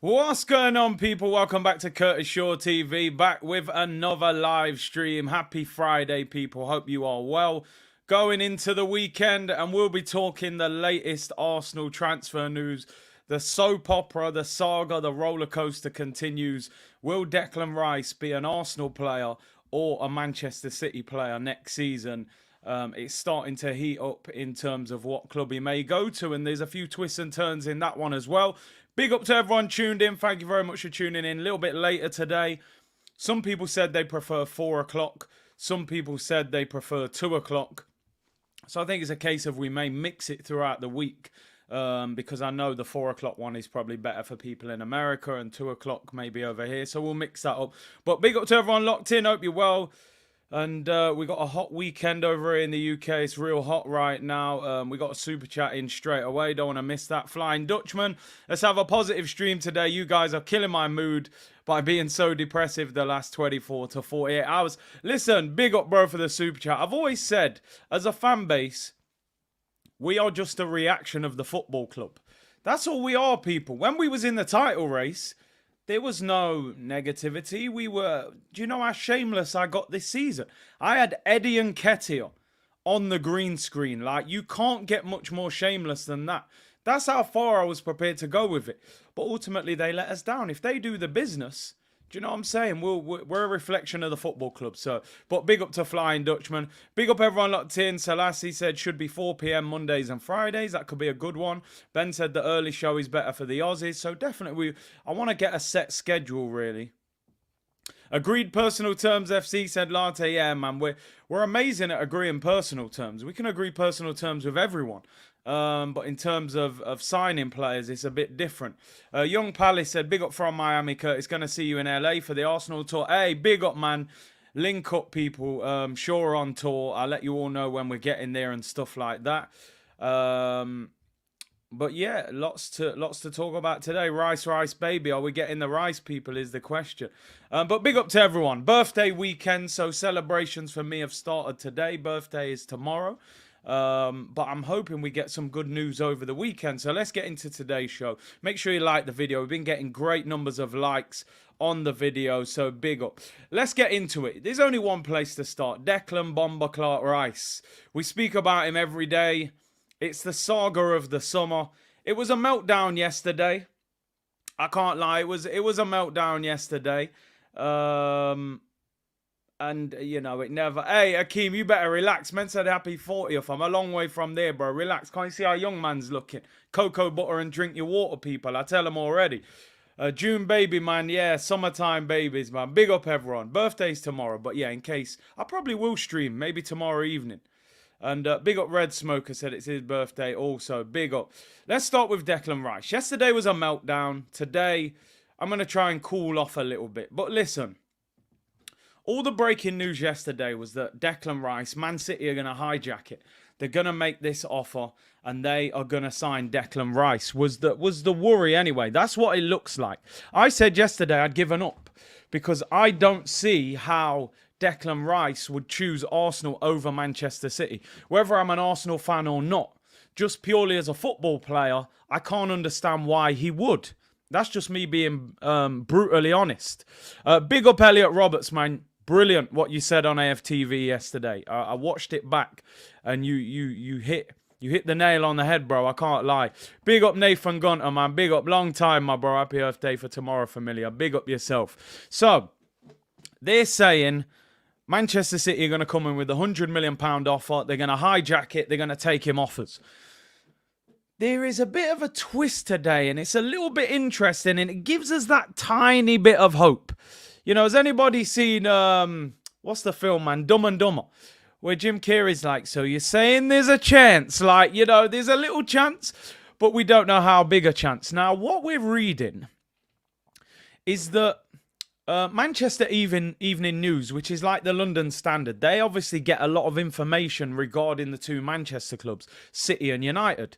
What's going on, people? Welcome back to Curtis Shaw TV, back with another live stream. Happy Friday, people. Hope you are well. Going into the weekend, and we'll be talking the latest Arsenal transfer news. The soap opera, the saga, the roller coaster continues. Will Declan Rice be an Arsenal player or a Manchester City player next season? It's starting to heat up in terms of what club he may go to, and there's a few twists and turns in that one as well. Big up to everyone tuned in. Thank you very much for tuning in. A little bit later today. Some people said they prefer 4 o'clock. Some people said they prefer 2 o'clock. So I think it's a case of we may mix it throughout the week. Because I know the 4 o'clock one is probably better for people in America, and 2 o'clock maybe over here. So we'll mix that up. But big up to everyone locked in. Hope you're well. And we got a hot weekend over here in the UK. It's real hot right now. We got a super chat in straight away. Don't want to miss that. Flying Dutchman. Let's have a positive stream today. You guys are killing my mood by being so depressive the last 24 to 48 hours. Listen, big up, bro, for the super chat. I've always said, as a fan base, we are just a reaction of the football club. That's all we are, people. When we was in the title race, there was no negativity. Do you know how shameless I got this season? I had Eddie and Nketiah on the green screen. Like, you can't get much more shameless than that. That's how far I was prepared to go with it. But ultimately, they let us down. If they do the business, do you know what I'm saying? We're a reflection of the football club. So, but big up to Flying Dutchman. Big up everyone locked in. Selassie said should be 4 p.m. Mondays and Fridays. That could be a good one. Ben said the early show is better for the Aussies. So definitely, I want to get a set schedule, really. Agreed personal terms FC said Latte. Yeah, man, we're amazing at agreeing personal terms. We can agree personal terms with everyone. But in terms of signing players, it's a bit different. Young Palace said, big up from Miami, Curtis. Going to see you in LA for the Arsenal tour. Hey, big up, man. Link up, people. Sure on tour. I'll let you all know when we're getting there and stuff like that. But yeah, lots to talk about today. Rice, baby. Are we getting the rice, people, is the question. But big up to everyone. Birthday weekend, so celebrations for me have started today. Birthday is tomorrow. But I'm hoping we get some good news over the weekend. So let's get into today's show. Make sure you like the video. We've been getting great numbers of likes on the video, so big up. Let's get into it. There's only one place to start. Declan Bomber Clark Rice. We speak about him every day. It's the saga of the summer. It was a meltdown yesterday. I can't lie. It was a meltdown yesterday. And, you know, it never... Hey, Akeem, you better relax. Man said happy 40th. I'm a long way from there, bro. Relax. Can't you see how young man's looking? Cocoa butter and drink your water, people. I tell them already. June baby, man. Yeah, summertime babies, man. Big up, everyone. Birthday's tomorrow. But, yeah, in case... I probably will stream. Maybe tomorrow evening. And big up Red Smoker said it's his birthday also. Big up. Let's start with Declan Rice. Yesterday was a meltdown. Today, I'm going to try and cool off a little bit. But listen... All the breaking news yesterday was that Declan Rice, Man City are going to hijack it. They're going to make this offer and they are going to sign Declan Rice. Was the worry anyway. That's what it looks like. I said yesterday I'd given up because I don't see how Declan Rice would choose Arsenal over Manchester City. Whether I'm an Arsenal fan or not, just purely as a football player, I can't understand why he would. That's just me being brutally honest. Big up Elliot Roberts, man. Brilliant what you said on AFTV yesterday. I watched it back and you hit the nail on the head, bro. I can't lie. Big up Nathan Gunter, man. Big up. Long time, my bro. Happy birthday for tomorrow, familiar. Big up yourself. So, they're saying Manchester City are going to come in with a £100 million offer. They're going to hijack it. They're going to take him offers. There is a bit of a twist today, and it's a little bit interesting, and it gives us that tiny bit of hope. You know, has anybody seen, what's the film, man? Dumb and Dumber, where Jim Carrey's like, so you're saying there's a chance, like, you know, there's a little chance, but we don't know how big a chance. Now, what we're reading is that Manchester Evening News, which is like the London Standard, they obviously get a lot of information regarding the two Manchester clubs, City and United.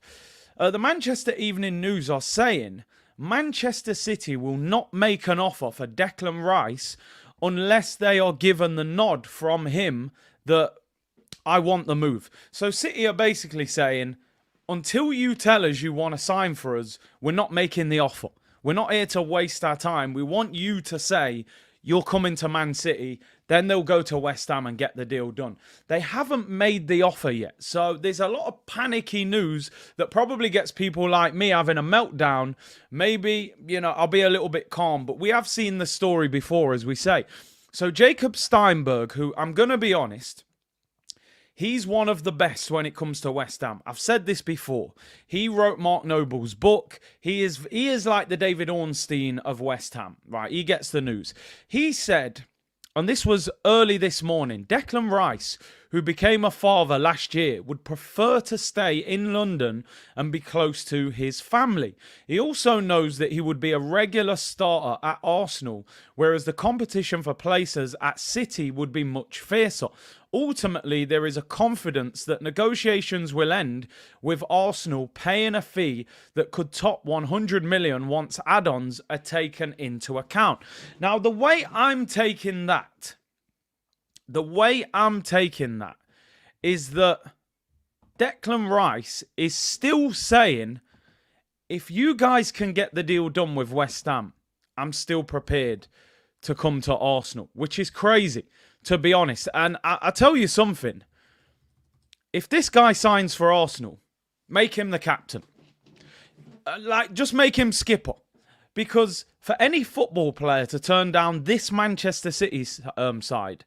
The Manchester Evening News are saying Manchester City will not make an offer for Declan Rice unless they are given the nod from him that I want the move. So City are basically saying, until you tell us you want to sign for us, we're not making the offer. We're not here to waste our time. We want you to say you're coming to Man City. Then they'll go to West Ham and get the deal done. They haven't made the offer yet. So there's a lot of panicky news that probably gets people like me having a meltdown. Maybe, I'll be a little bit calm. But we have seen the story before, as we say. So Jacob Steinberg, who I'm going to be honest, he's one of the best when it comes to West Ham. I've said this before. He wrote Mark Noble's book. He is like the David Ornstein of West Ham, right? He gets the news. He said, and this was early this morning, Declan Rice, who became a father last year, would prefer to stay in London and be close to his family. He also knows that he would be a regular starter at Arsenal, whereas the competition for places at City would be much fiercer. Ultimately, there is a confidence that negotiations will end with Arsenal paying a fee that could top 100 million once add-ons are taken into account. Now, the way I'm taking that is that Declan Rice is still saying, if you guys can get the deal done with West Ham, I'm still prepared to come to Arsenal, which is crazy, to be honest. And I tell you something. If this guy signs for Arsenal, make him the captain. Just make him skipper. Because for any football player to turn down this Manchester City side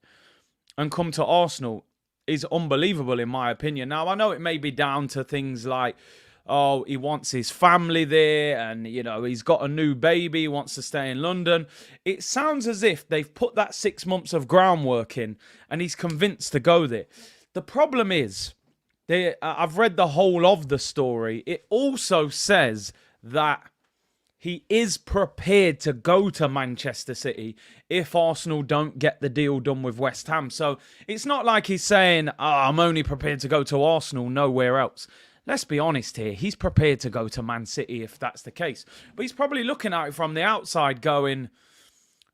and come to Arsenal is unbelievable, in my opinion. Now, I know it may be down to things like, oh, he wants his family there and, he's got a new baby, he wants to stay in London. It sounds as if they've put that 6 months of groundwork in and he's convinced to go there. The problem is, I've read the whole of the story. It also says that he is prepared to go to Manchester City if Arsenal don't get the deal done with West Ham. So it's not like he's saying, I'm only prepared to go to Arsenal, nowhere else. Let's be honest here. He's prepared to go to Man City if that's the case. But he's probably looking at it from the outside going,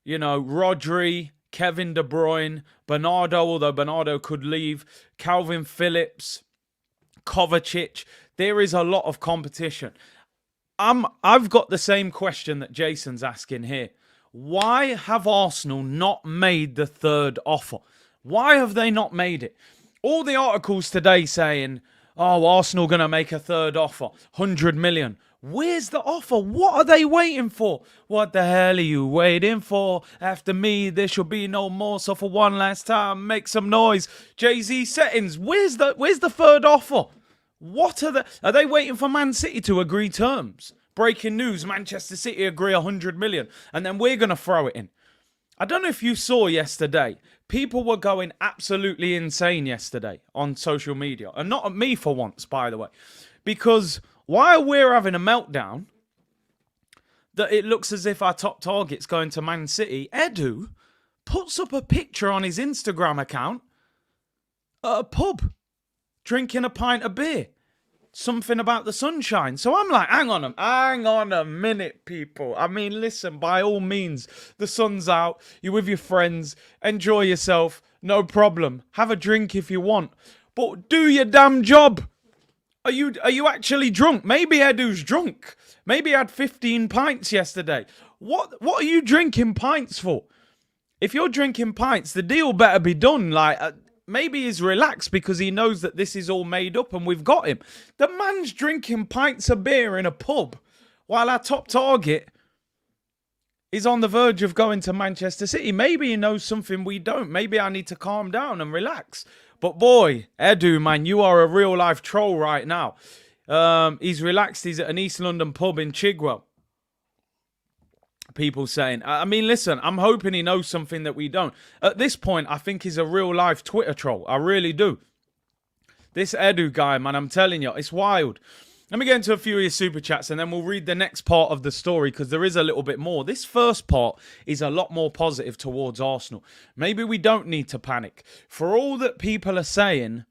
Rodri, Kevin De Bruyne, Bernardo, although Bernardo could leave, Calvin Phillips, Kovacic. There is a lot of competition. I've got the same question that Jason's asking here. Why have Arsenal not made the third offer? Why have they not made it? All the articles today saying, oh, Arsenal going to make a third offer, 100 million. Where's the offer? What are they waiting for? What the hell are you waiting for? After me, there shall be no more. So for one last time, make some noise. Jay-Z settings. Where's the third offer? What are they waiting for Man City to agree terms? Breaking news, Manchester City agree 100 million. And then we're going to throw it in. I don't know if you saw yesterday. People were going absolutely insane yesterday on social media. And not at me for once, by the way. Because while we're having a meltdown, that it looks as if our top target's going to Man City, Edu puts up a picture on his Instagram account at a pub, drinking a pint of beer. Something about the sunshine. So I'm like, hang on a minute, people. I mean, listen, by all means, the sun's out. You're with your friends. Enjoy yourself. No problem. Have a drink if you want. But do your damn job. Are you actually drunk? Maybe Edu's drunk. Maybe he had 15 pints yesterday. What are you drinking pints for? If you're drinking pints, the deal better be done. Maybe he's relaxed because he knows that this is all made up and we've got him. The man's drinking pints of beer in a pub while our top target is on the verge of going to Manchester City. Maybe he knows something we don't. Maybe I need to calm down and relax. But boy, Edu, man, you are a real life troll right now. He's relaxed. He's at an East London pub in Chigwell. People saying, I mean, listen, I'm hoping he knows something that we don't. At this point, I think he's a real life Twitter troll. I really do. This Edu guy, man, I'm telling you, it's wild. Let me get into a few of your super chats and then we'll read the next part of the story because there is a little bit more. This first part is a lot more positive towards Arsenal. Maybe we don't need to panic. For all that people are saying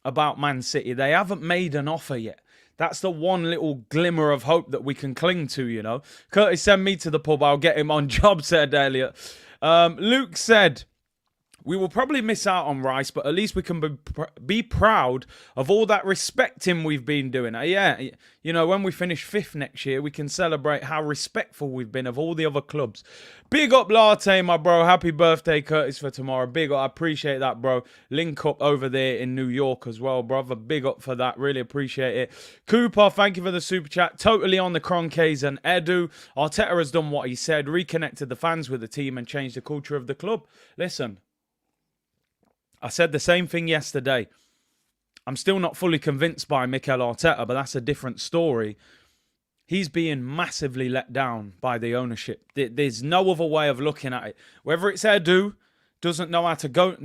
about Man City, they haven't made an offer yet. That's the one little glimmer of hope that we can cling to, you know. Curtis, send me to the pub. I'll get him on job, said Elliot. Luke said, we will probably miss out on Rice, but at least we can be proud of all that respecting we've been doing. Yeah, you know, when we finish 5th next year, we can celebrate how respectful we've been of all the other clubs. Big up Latte, my bro. Happy birthday, Curtis, for tomorrow. Big up. I appreciate that, bro. Link up over there in New York as well, brother. Big up for that. Really appreciate it. Cooper, thank you for the super chat. Totally on the Kroenkes and Edu. Arteta has done what he said, reconnected the fans with the team and changed the culture of the club. Listen, I said the same thing yesterday. I'm still not fully convinced by Mikel Arteta, but that's a different story. He's being massively let down by the ownership. There's no other way of looking at it. Whether it's Edu doesn't know how to go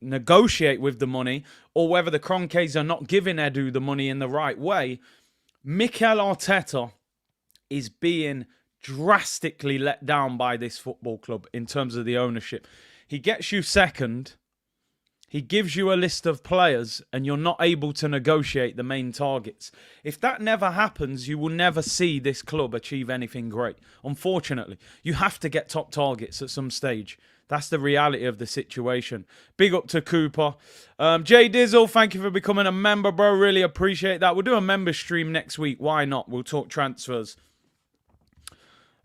negotiate with the money, or whether the Kroenkes are not giving Edu the money in the right way, Mikel Arteta is being drastically let down by this football club in terms of the ownership. He gets you second. He gives you a list of players and you're not able to negotiate the main targets. If that never happens, you will never see this club achieve anything great. Unfortunately, you have to get top targets at some stage. That's the reality of the situation. Big up to Cooper. Jay Dizzle, thank you for becoming a member, bro. Really appreciate that. We'll do a member stream next week. Why not? We'll talk transfers.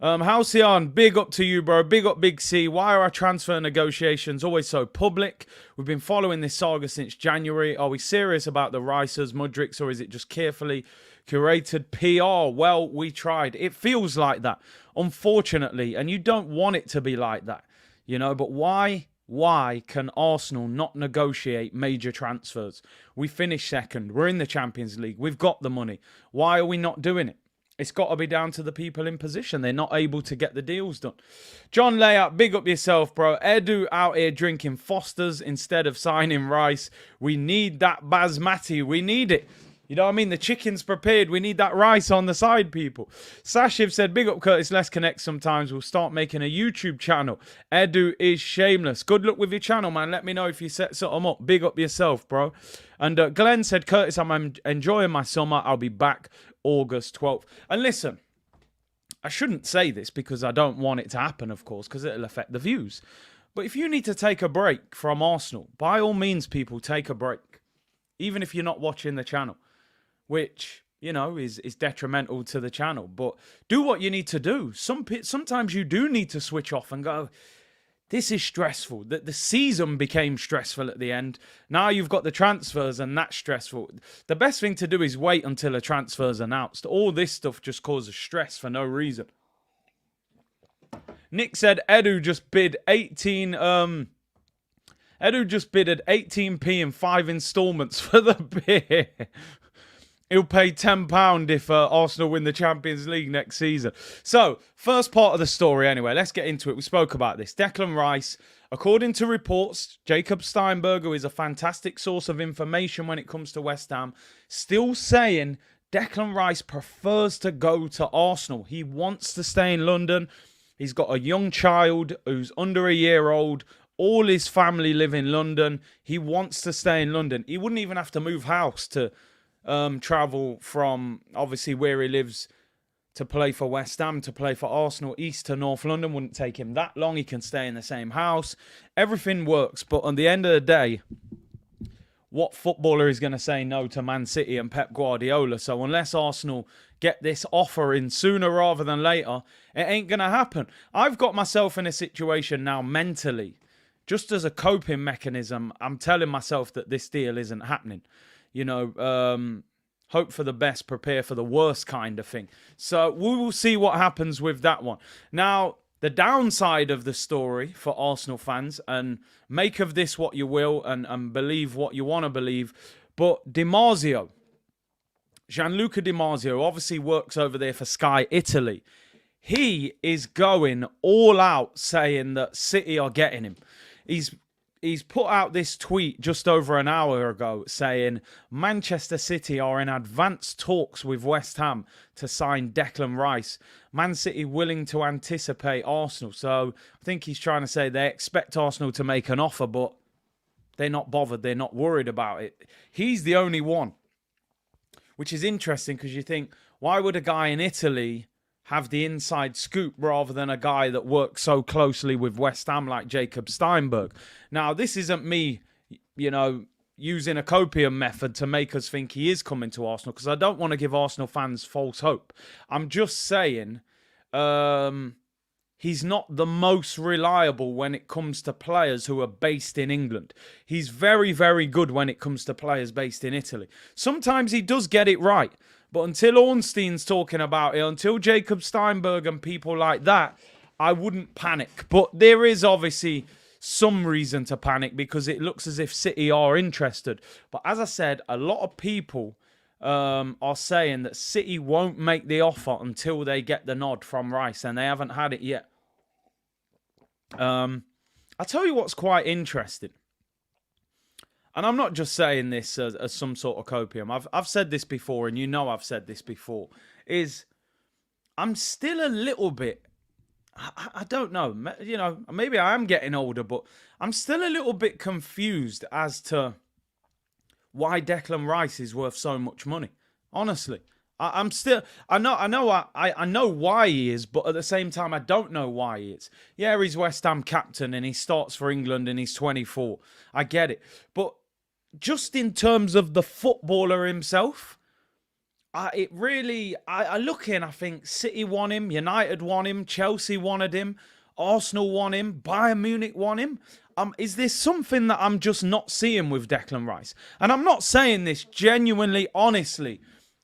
Halcyon, big up to you, bro. Big up, Big C. Why are our transfer negotiations always so public? We've been following this saga since January. Are we serious about the Ricers, Mudricks, or is it just carefully curated PR? Well, we tried. It feels like that, unfortunately, and you don't want it to be like that, you know. But why can Arsenal not negotiate major transfers? We finished second. We're in the Champions League. We've got the money. Why are we not doing it? It's got to be down to the people in position. They're not able to get the deals done. John Layout, big up yourself, bro. Edu out here drinking Fosters instead of signing Rice. We need that basmati. We need it. You know what I mean? The chicken's prepared. We need that rice on the side, people. Sashiv said, big up Curtis, let's connect sometimes. We'll start making a YouTube channel. Edu is shameless. Good luck with your channel, man. Let me know if you set something up. Big up yourself, bro. And Glenn said, Curtis, I'm enjoying my summer. I'll be back August 12th. And listen, I shouldn't say this because I don't want it to happen, of course, because it'll affect the views. But if you need to take a break from Arsenal, by all means, people, take a break. Even if you're not watching the channel, which, you know, is detrimental to the channel. But do what you need to do. Sometimes you do need to switch off and go, this is stressful. The season became stressful at the end. Now you've got the transfers and that's stressful. The best thing to do is wait until a transfer's announced. All this stuff just causes stress for no reason. Nick said Edu just bid 18... Edu just bidded 18p in 5 installments for the beer. He'll pay £10 if Arsenal win the Champions League next season. So, first part of the story anyway. Let's get into it. We spoke about this. Declan Rice, according to reports, Jacob Steinberg, who is a fantastic source of information when it comes to West Ham, still saying Declan Rice prefers to go to Arsenal. He wants to stay in London. He's got a young child who's under a year old. All his family live in London. He wants to stay in London. He wouldn't even have to move house to travel from, obviously, where he lives to play for West Ham, to play for Arsenal. East to North London wouldn't take him that long. He can stay in the same house. Everything works. But on the end of the day, what footballer is going to say no to Man City and Pep Guardiola? So unless Arsenal get this offer in sooner rather than later, it ain't going to happen. I've got myself in a situation now mentally, just as a coping mechanism. I'm telling myself that this deal isn't happening. You know, hope for the best, prepare for the worst kind of thing. So we will see what happens with that one. Now, the downside of the story for Arsenal fans, and make of this what you will and believe what you want to believe, but Di Marzio, Gianluca Di Marzio, obviously works over there for Sky Italy. He is going all out saying that City are getting him. He's put out this tweet just over an hour ago saying Manchester City are in advanced talks with West Ham to sign Declan Rice. Man City willing to anticipate Arsenal. So I think he's trying to say they expect Arsenal to make an offer, but they're not bothered. They're not worried about it. He's the only one which is interesting because you think, why would a guy in Italy have the inside scoop rather than a guy that works so closely with West Ham like Jacob Steinberg? Now, this isn't me, using a copium method to make us think he is coming to Arsenal, because I don't want to give Arsenal fans false hope. I'm just saying he's not the most reliable when it comes to players who are based in England. He's very, very good when it comes to players based in Italy. Sometimes he does get it right. But until Ornstein's talking about it, until Jacob Steinberg and people like that, I wouldn't panic. But there is obviously some reason to panic because it looks as if City are interested. But as I said, a lot of people are saying that City won't make the offer until they get the nod from Rice, and they haven't had it yet. I'll tell you what's quite interesting. And I'm not just saying this as some sort of copium. I've said this before, and I've said this before. Is I'm still a little bit, I don't know, maybe I am getting older, but I'm still a little bit confused as to why Declan Rice is worth so much money. Honestly, I know why he is, but at the same time, I don't know why he is. Yeah, he's West Ham captain and he starts for England and he's 24. I get it, but just in terms of the footballer himself, I look in, I think City want him, United want him, Chelsea wanted him, Arsenal want him, Bayern Munich want him. Is there something that I'm just not seeing with Declan Rice? And I'm not saying this genuinely, honestly.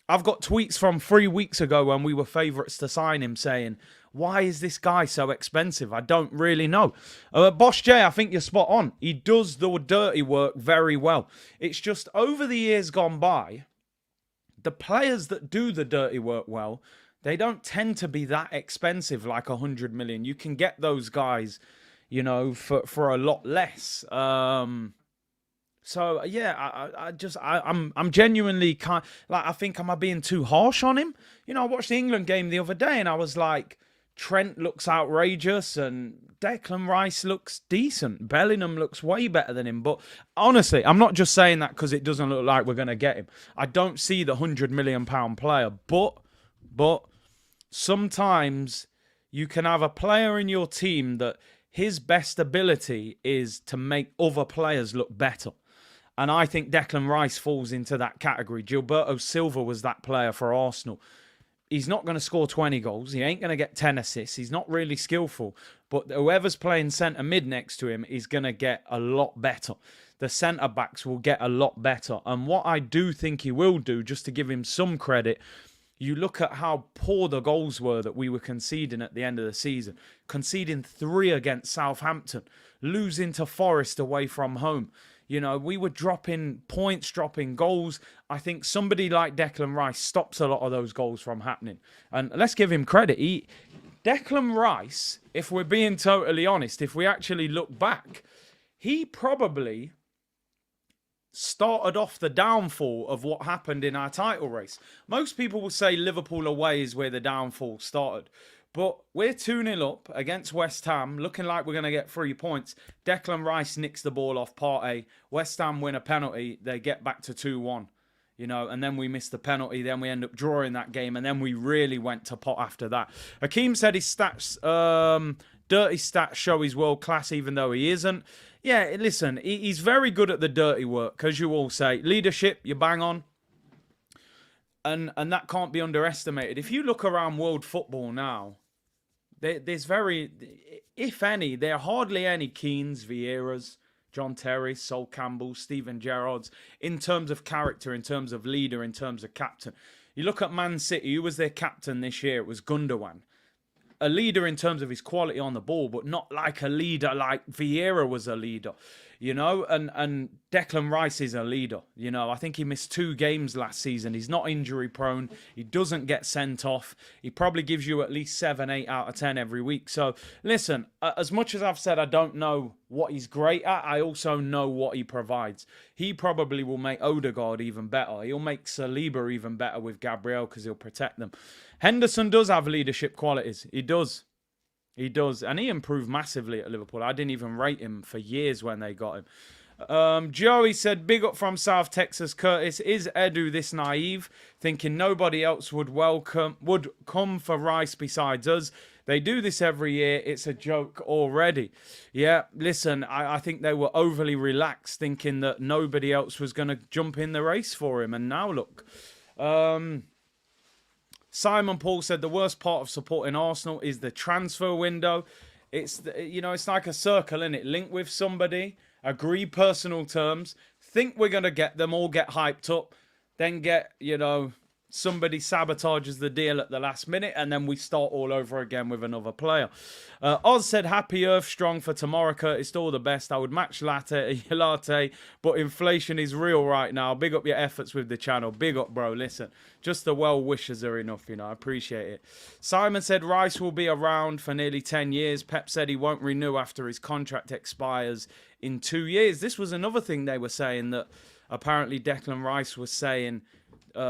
I've got tweets from 3 weeks ago when we were favourites to sign him saying, why is this guy so expensive? I don't really know. Boss J, I think you're spot on. He does the dirty work very well. It's just over the years gone by, the players that do the dirty work well, they don't tend to be that expensive, like 100 million. You can get those guys, for a lot less. So yeah, I'm genuinely I think, am I being too harsh on him? I watched the England game the other day and I was like, Trent looks outrageous and Declan Rice looks decent. Bellingham looks way better than him. But honestly, I'm not just saying that because it doesn't look like we're going to get him. I don't see the £100 million player. But sometimes you can have a player in your team that his best ability is to make other players look better. And I think Declan Rice falls into that category. Gilberto Silva was that player for Arsenal. He's not going to score 20 goals. He ain't going to get 10 assists. He's not really skillful. But whoever's playing centre mid next to him is going to get a lot better. The centre backs will get a lot better. And what I do think he will do, just to give him some credit, you look at how poor the goals were that we were conceding at the end of the season. Conceding 3 against Southampton. Losing to Forest away from home. We were dropping points, dropping goals. I think somebody like Declan Rice stops a lot of those goals from happening. And let's give him credit. Declan Rice, if we're being totally honest, if we actually look back, he probably started off the downfall of what happened in our title race. Most people will say Liverpool away is where the downfall started. But we're 2-0 up against West Ham, looking like we're going to get 3 points. Declan Rice nicks the ball off Partey. West Ham win a penalty. They get back to 2-1. And then we miss the penalty. Then we end up drawing that game. And then we really went to pot after that. Hakeem said his stats, dirty stats show he's world class, even though he isn't. Yeah, listen, he's very good at the dirty work, as you all say. Leadership, you bang on. And that can't be underestimated. If you look around world football now, there's if any, there are hardly any Keanes, Vieiras, John Terry, Sol Campbell, Steven Gerrards, in terms of character, in terms of leader, in terms of captain. You look at Man City, who was their captain this year? It was Gundogan. A leader in terms of his quality on the ball, but not like a leader like Vieira was a leader, and Declan Rice is a leader. I think he missed 2 games last season. He's not injury prone. He doesn't get sent off. He probably gives you at least 7, 8 out of 10 every week. So listen, as much as I've said I don't know what he's great at, I also know what he provides. He probably will make Odegaard even better. He'll make Saliba even better with Gabriel because he'll protect them. Henderson does have leadership qualities. He does. He does. And he improved massively at Liverpool. I didn't even rate him for years when they got him. Joey said, big up from South Texas, Curtis. Is Edu this naive, thinking nobody else would come for Rice besides us? They do this every year. It's a joke already. Yeah, listen, I think they were overly relaxed, thinking that nobody else was going to jump in the race for him. And now look. Simon Paul said the worst part of supporting Arsenal is the transfer window. It's it's like a circle, isn't it? Link with somebody, agree personal terms, think we're going to get them, all get hyped up, then get, somebody sabotages the deal at the last minute, and then we start all over again with another player. Oz said, happy Earth strong for tomorrow, Curtis. All the best. I would match latte, but inflation is real right now. Big up your efforts with the channel. Big up, bro. Listen, just the well wishes are enough, I appreciate it. Simon said, Rice will be around for nearly 10 years. Pep said he won't renew after his contract expires in 2 years. This was another thing they were saying, that apparently Declan Rice was saying,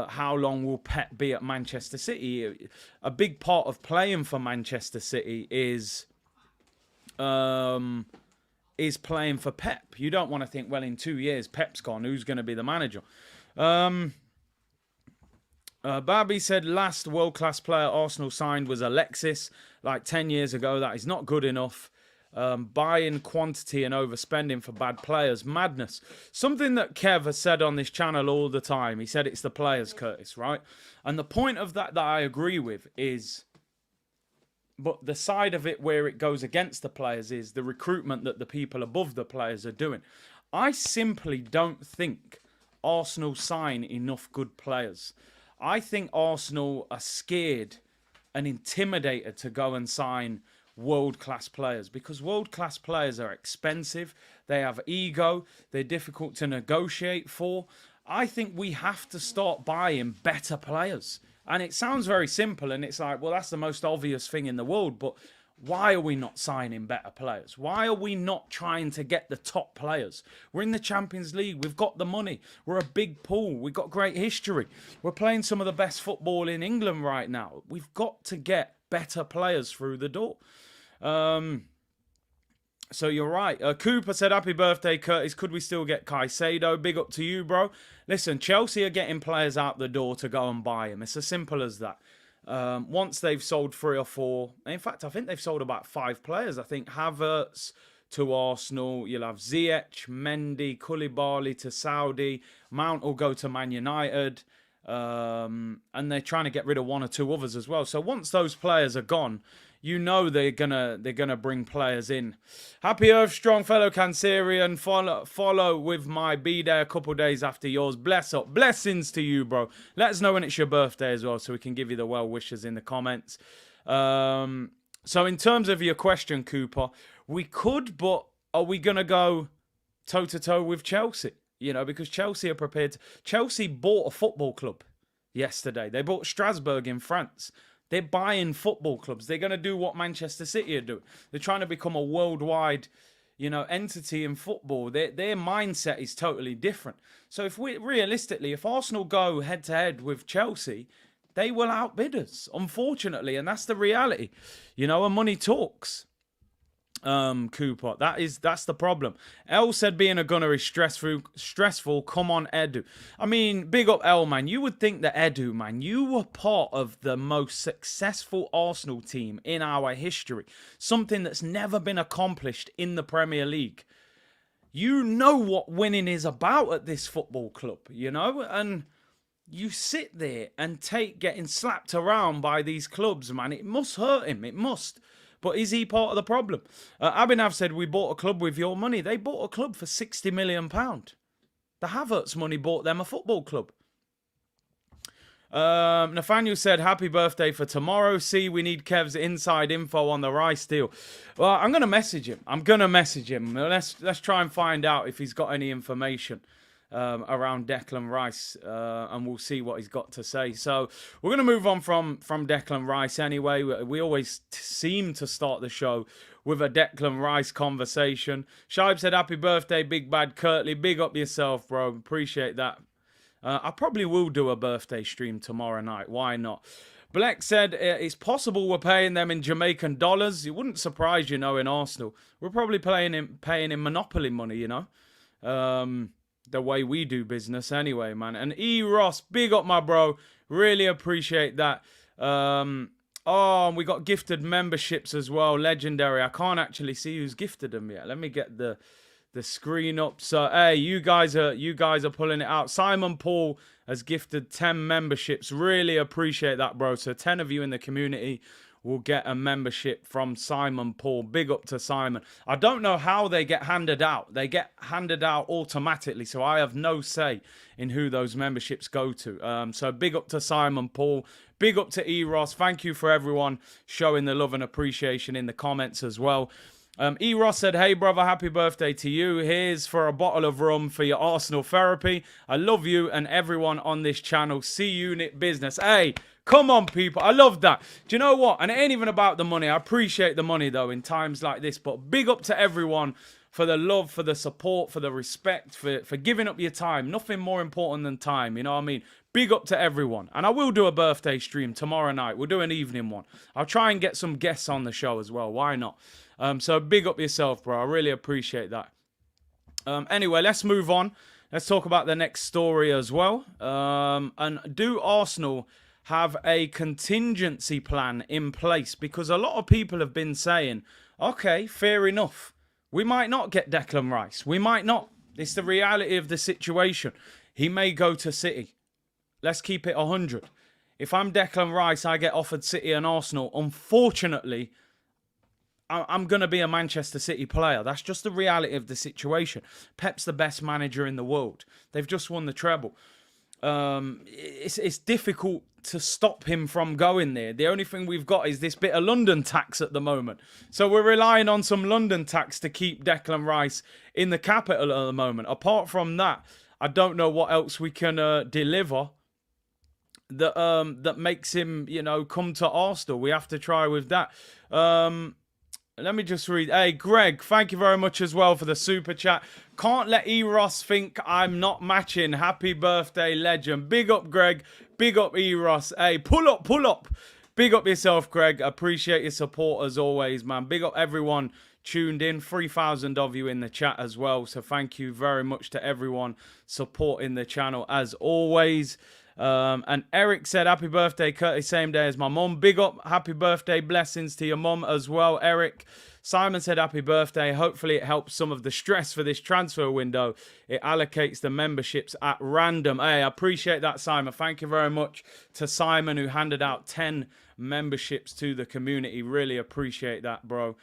how long will Pep be at Manchester City? A big part of playing for Manchester City is playing for Pep. You don't want to think, well, in 2 years, Pep's gone. Who's going to be the manager? Barbie said, last world-class player Arsenal signed was Alexis, like 10 years ago. That is not good enough. Buying quantity and overspending for bad players. Madness. Something that Kev has said on this channel all the time. He said it's the players, Curtis, right? And the point of that I agree with is, but the side of it where it goes against the players is the recruitment that the people above the players are doing. I simply don't think Arsenal sign enough good players. I think Arsenal are scared and intimidated to go and sign world-class players, because world-class players are expensive, they have ego, they're difficult to negotiate for. I think we have to start buying better players. And it sounds very simple, and it's like, well, that's the most obvious thing in the world, but why are we not signing better players? Why are we not trying to get the top players? We're in the Champions League. We've got the money. We're a big pool. We've got great history. We're playing some of the best football in England right now. We've got to get better players through the door. So you're right. Cooper said, happy birthday, Curtis. Could we still get Caicedo? Big up to you, bro. Listen, Chelsea are getting players out the door to go and buy him. It's as simple as that. Once they've sold 3 or 4, in fact, I think they've sold about 5 players. I think Havertz to Arsenal. You'll have Ziyech, Mendy, Koulibaly to Saudi. Mount will go to Man United. And they're trying to get rid of 1 or 2 others as well. So once those players are gone, they're gonna bring players in. Happy Earth strong, fellow Cancerian. Follow with my be there a couple days after yours. Bless up. Blessings to you, bro. Let us know when it's your birthday as well, so we can give you the well wishes in the comments. So in terms of your question, Cooper, we could, but are we gonna go toe to toe with Chelsea? Because Chelsea are prepared. Chelsea bought a football club yesterday. They bought Strasbourg in France. They're buying football clubs. They're going to do what Manchester City are doing. They're trying to become a worldwide, entity in football. Their mindset is totally different. So if Arsenal go head to head with Chelsea, they will outbid us, unfortunately, and that's the reality. And money talks. Cooper, that's the problem. L said being a gunner is stressful. Come on, Edu. I mean, big up L, man. You would think that Edu, man, you were part of the most successful Arsenal team in our history, something that's never been accomplished in the Premier League. You know what winning is about at this football club, and you sit there and getting slapped around by these clubs, man. It must hurt him. It must. But is he part of the problem? Abhinav said, we bought a club with your money. They bought a club for £60 million. The Havertz money bought them a football club. Nathaniel said, happy birthday for tomorrow. See, we need Kev's inside info on the Rice deal. Well, I'm going to message him. Let's try and find out if he's got any information around Declan Rice, and we'll see what he's got to say. So we're going to move on from Declan Rice anyway. We always seem to start the show with a Declan Rice conversation. Shibe said, happy birthday, Big Bad Curtly. Big up yourself, bro. Appreciate that. I probably will do a birthday stream tomorrow night. Why not? Black said, it's possible we're paying them in Jamaican dollars. It wouldn't surprise, in Arsenal. We're probably paying in Monopoly money, the way we do business anyway, man. And E. Ross, big up, my bro. Really appreciate that. Oh, we got gifted memberships as well. Legendary. I can't actually see who's gifted them yet. Let me get the screen up. So, hey, you guys are pulling it out. Simon Paul has gifted 10 memberships. Really appreciate that, bro. So 10 of you in the community will get a membership from Simon Paul. Big up to Simon. I don't know how they get handed out. They get handed out automatically, so I have no say in who those memberships go to. So big up to Simon Paul. Big up to E. Ross. Thank you for everyone showing the love and appreciation in the comments as well. E. Ross said, hey, brother, happy birthday to you. Here's for a bottle of rum for your Arsenal therapy. I love you and everyone on this channel. C-Unit business. Hey, come on, people. I love that. Do you know what? And it ain't even about the money. I appreciate the money, though, in times like this. But big up to everyone for the love, for the support, for the respect, for giving up your time. Nothing more important than time, you know what I mean? Big up to everyone. And I will do a birthday stream tomorrow night. We'll do an evening one. I'll try and get some guests on the show as well. Why not? So big up yourself, bro. I really appreciate that. Anyway, let's move on. Let's talk about the next story as well. And do Arsenal have a contingency plan in place? Because a lot of people have been saying, okay, fair enough. We might not get Declan Rice. We might not. It's the reality of the situation. He may go to City. Let's keep it 100. If I'm Declan Rice, I get offered City and Arsenal. Unfortunately, I'm going to be a Manchester City player. That's just the reality of the situation. Pep's the best manager in the world. They've just won the treble. It's difficult to stop him from going there. The only thing we've got is this bit of London tax at the moment. So we're relying on some London tax to keep Declan Rice in the capital at the moment. Apart from that, I don't know what else we can deliver that makes him, you know, come to Arsenal. We have to try with that. Let me just read. Hey, Greg, thank you very much as well for the super chat. Can't let E. Ross think I'm not matching. Happy birthday, legend. Big up, Greg. Big up, E. Ross. Hey, pull up, pull up. Big up yourself, Greg. Appreciate your support as always, man. Big up everyone tuned in. 3,000 of you in the chat as well. So thank you very much to everyone supporting the channel as always. And Eric said, happy birthday, Curtis, same day as my mum. Big up, happy birthday, blessings to your mum as well, Eric. Simon said, happy birthday. Hopefully it helps some of the stress for this transfer window. It allocates the memberships at random. Hey, I appreciate that, Simon. Thank you very much to Simon, who handed out 10 memberships to the community. Really appreciate that, bro.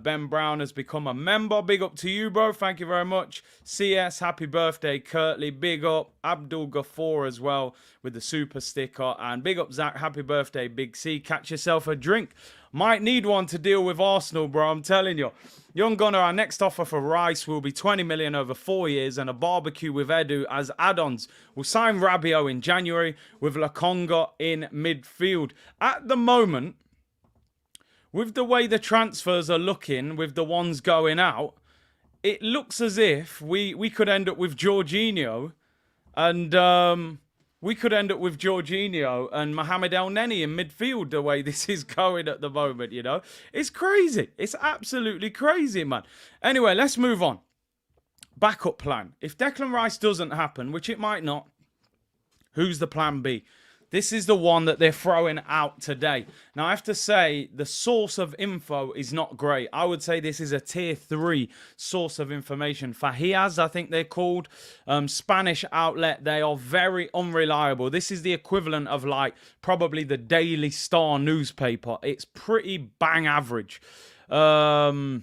Ben Brown has become a member. Big up to you, bro. Thank you very much. CS, happy birthday, Curtly. Big up. Abdul Ghaffar as well with the super sticker. And big up, Zach. Happy birthday, Big C. Catch yourself a drink. Might need one to deal with Arsenal, bro. I'm telling you. Young Gunner, our next offer for Rice will be 20 million over 4 years and a barbecue with Edu as add-ons. We'll sign Rabiot in January with Lakonga in midfield. At the moment, with the way the transfers are looking, with the ones going out, it looks as if we could end up with Jorginho and Mohamed El Neni in midfield, the way this is going at the moment, you know. It's crazy. It's absolutely crazy, man. Anyway, let's move on. Backup plan. If Declan Rice doesn't happen, which it might not, who's the plan B? This is the one that they're throwing out today. Now, I have to say, the source of info is not great. I would say this is a tier 3 source of information. Fajias, I think they're called. Spanish outlet. They are very unreliable. This is the equivalent of, like, probably the Daily Star newspaper. It's pretty bang average. So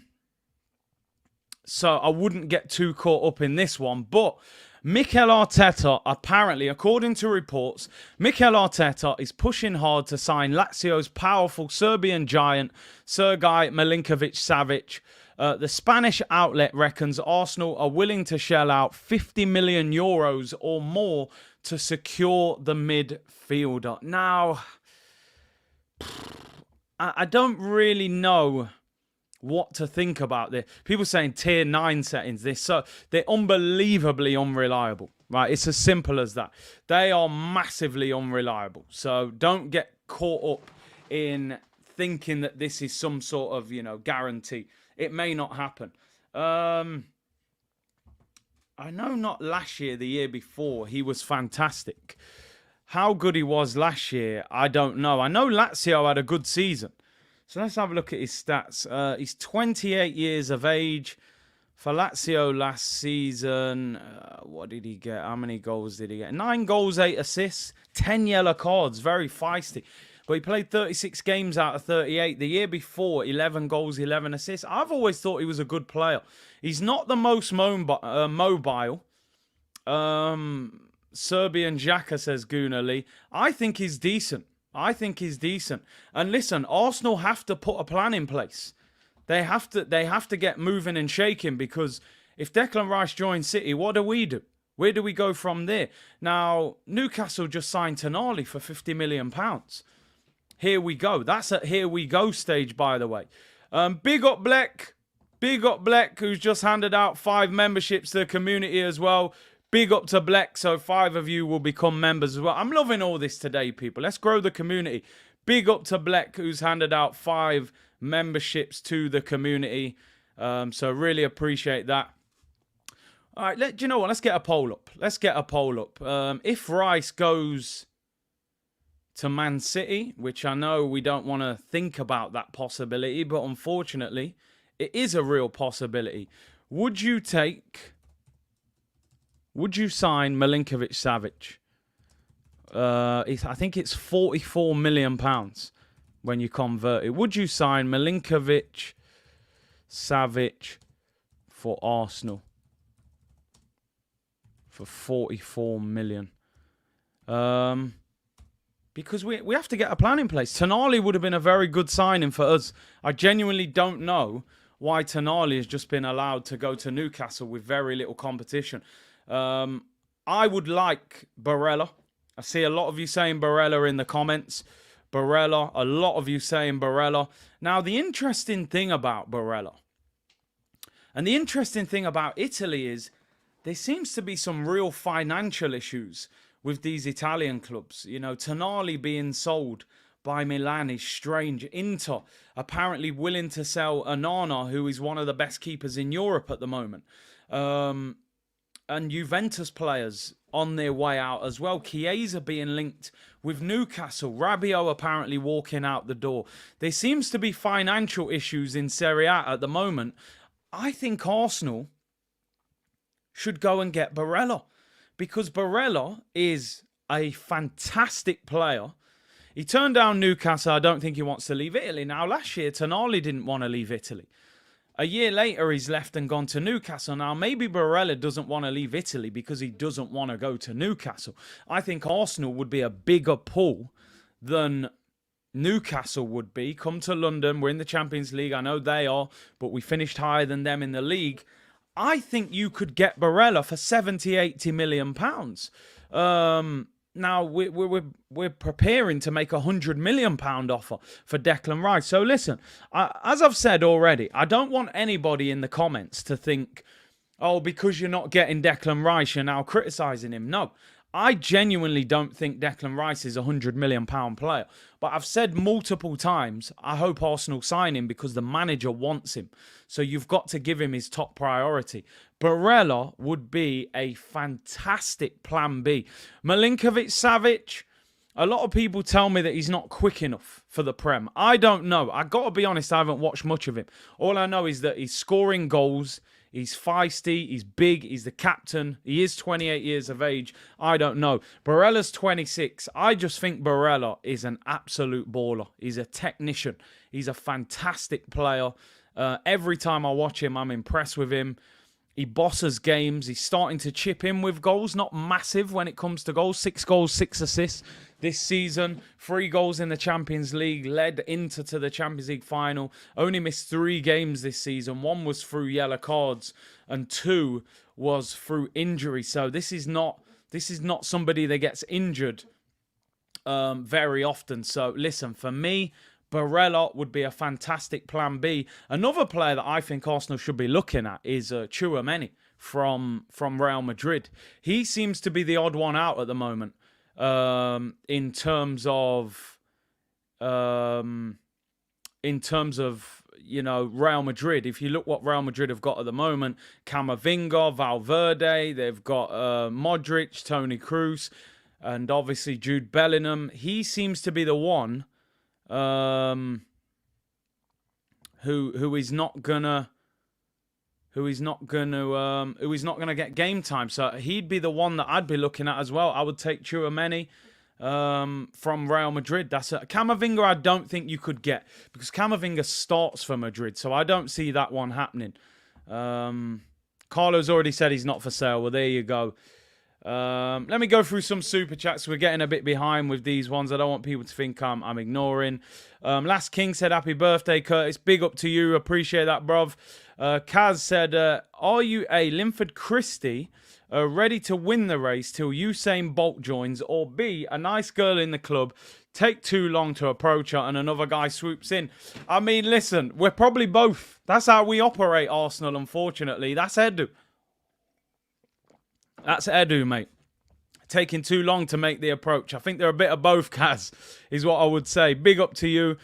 I wouldn't get too caught up in this one. But Mikel Arteta, apparently, according to reports, Mikel Arteta is pushing hard to sign Lazio's powerful Serbian giant, Sergej Milinkovic-Savic. The Spanish outlet reckons Arsenal are willing to shell out 50 million euros or more to secure the midfielder. Now, I don't really know what to think about this. People saying tier 9 settings. They're unbelievably unreliable, right? It's as simple as that. They are massively unreliable. So don't get caught up in thinking that this is some sort of, you know, guarantee. It may not happen. I know not last year, the year before, he was fantastic. How good he was last year, I don't know. I know Lazio had a good season. So let's have a look at his stats. He's 28 years of age. For Lazio last season, what did he get? How many goals did he get? 9 goals, 8 assists, 10 yellow cards. Very feisty. But he played 36 games out of 38. The year before, 11 goals, 11 assists. I've always thought he was a good player. He's not the most mobile. Serbian Xhaka, says Gunnar Lee. I think he's decent. And listen, Arsenal have to put a plan in place. They have to get moving and shaking, because if Declan Rice joins City, what do? Where do we go from there? Now, Newcastle just signed Tonali for £50 million. Here we go. That's at here we go stage, by the way. Big up Black. Who's just handed out 5 memberships to the community as well. Big up to Black. So 5 of you will become members as well. I'm loving all this today, people. Let's grow the community. Big up to Black, who's handed out 5 memberships to the community. So really appreciate that. All right, do you know what? Let's get a poll up. If Rice goes to Man City, which I know we don't want to think about that possibility, but unfortunately, it is a real possibility. Would you sign Milinkovic-Savic? I think it's £44 million when you convert it. Would you sign Milinkovic-Savic for Arsenal for 44 million? Because we have to get a plan in place. Tonali would have been a very good signing for us. I genuinely don't know why Tonali has just been allowed to go to Newcastle with very little competition. I would like Barella. I see a lot of you saying Barella in the comments. A lot of you saying Barella. Now, the interesting thing about Barella and the interesting thing about Italy is there seems to be some real financial issues with these Italian clubs. You know, Tonali being sold by Milan is strange. Inter apparently willing to sell Onana, who is one of the best keepers in Europe at the moment. And Juventus players on their way out as well. Chiesa being linked with Newcastle. Rabiot apparently walking out the door. There seems to be financial issues in Serie A at the moment. I think Arsenal should go and get Barella, because Barella is a fantastic player. He turned down Newcastle. I don't think he wants to leave Italy. Now, last year, Tonali didn't want to leave Italy. A year later, he's left and gone to Newcastle. Now, maybe Barella doesn't want to leave Italy because he doesn't want to go to Newcastle. I think Arsenal would be a bigger pull than Newcastle would be. Come to London. We're in the Champions League. I know they are, but we finished higher than them in the league. I think you could get Barella for 70, 80 million pounds. Now, we're preparing to make £100 million offer for Declan Rice. So listen, as I've said already, I don't want anybody in the comments to think, oh, because you're not getting Declan Rice, you're now criticising him. No, I genuinely don't think Declan Rice is a £100 million player. But I've said multiple times, I hope Arsenal sign him because the manager wants him. So you've got to give him his top priority. Barella would be a fantastic plan B. Milinkovic-Savic, a lot of people tell me that he's not quick enough for the Prem. I don't know. I got to be honest, I haven't watched much of him. All I know is that he's scoring goals. He's feisty, he's big, he's the captain. He is 28 years of age. I don't know. Barella's 26. I just think Barella is an absolute baller. He's a technician. He's a fantastic player. Every time I watch him, I'm impressed with him. He bosses games. He's starting to chip in with goals. Not massive when it comes to goals. 6 goals, 6 assists this season. 3 goals in the Champions League. Led Inter to the Champions League final. Only missed 3 games this season. 1 was through yellow cards and 2 was through injury. So this is not somebody that gets injured very often. So listen, for me, Barella would be a fantastic plan B. Another player that I think Arsenal should be looking at is Tchouaméni from Real Madrid. He seems to be the odd one out at the moment in terms of Real Madrid. If you look what Real Madrid have got at the moment, Camavinga, Valverde, they've got Modric, Toni Kroos, and obviously Jude Bellingham. He seems to be the one who is not gonna get game time. So he'd be the one that I'd be looking at as well. I would take Tchouaméni from Real Madrid. Camavinga I don't think you could get, because Camavinga starts for Madrid, so I don't see that one happening. Carlo's already said he's not for sale. Well, there you go. Let me go through some super chats. We're getting a bit behind with these ones. I don't want people to think I'm ignoring. Last King said, happy birthday, Curtis. Big up to you. Appreciate that, bruv. Kaz said, are you A, Linford Christie, ready to win the race till Usain Bolt joins, or B, a nice girl in the club take too long to approach her and another guy swoops in? I mean, listen, we're probably both. That's how we operate, Arsenal, unfortunately. That's Edu. That's Edu, mate. Taking too long to make the approach. I think they're a bit of both, Kaz, is what I would say. Big up to you.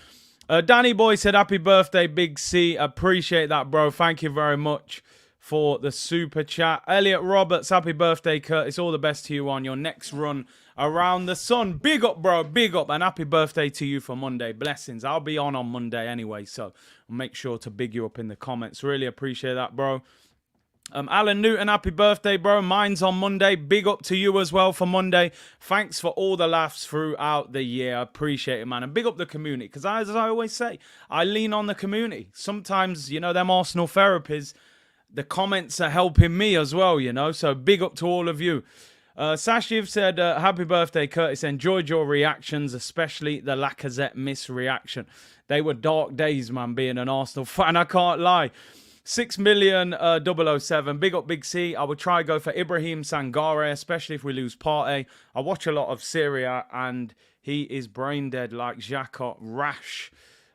Danny Boy said, happy birthday, Big C. Appreciate that, bro. Thank you very much for the super chat. Elliot Roberts, happy birthday, Curtis. All the best to you on your next run around the sun. Big up, bro. Big up. And happy birthday to you for Monday. Blessings. I'll be on Monday anyway, so I'll make sure to big you up in the comments. Really appreciate that, bro. Alan Newton, happy birthday, bro. Mine's on Monday. Big up to you as well for Monday. Thanks for all the laughs throughout the year. I appreciate it, man. And big up the community, because as I always say, I lean on the community. Sometimes, them Arsenal therapies, the comments are helping me as well, So big up to all of you. Sashiv said, happy birthday, Curtis. Enjoyed your reactions, especially the Lacazette miss reaction. They were dark days, man, being an Arsenal fan. I can't lie. 6 million 007. Big up, Big C. I would try go for Ibrahim Sangare, especially if we lose Partey. I watch a lot of Syria, and he is brain dead like Xhaka. Rash.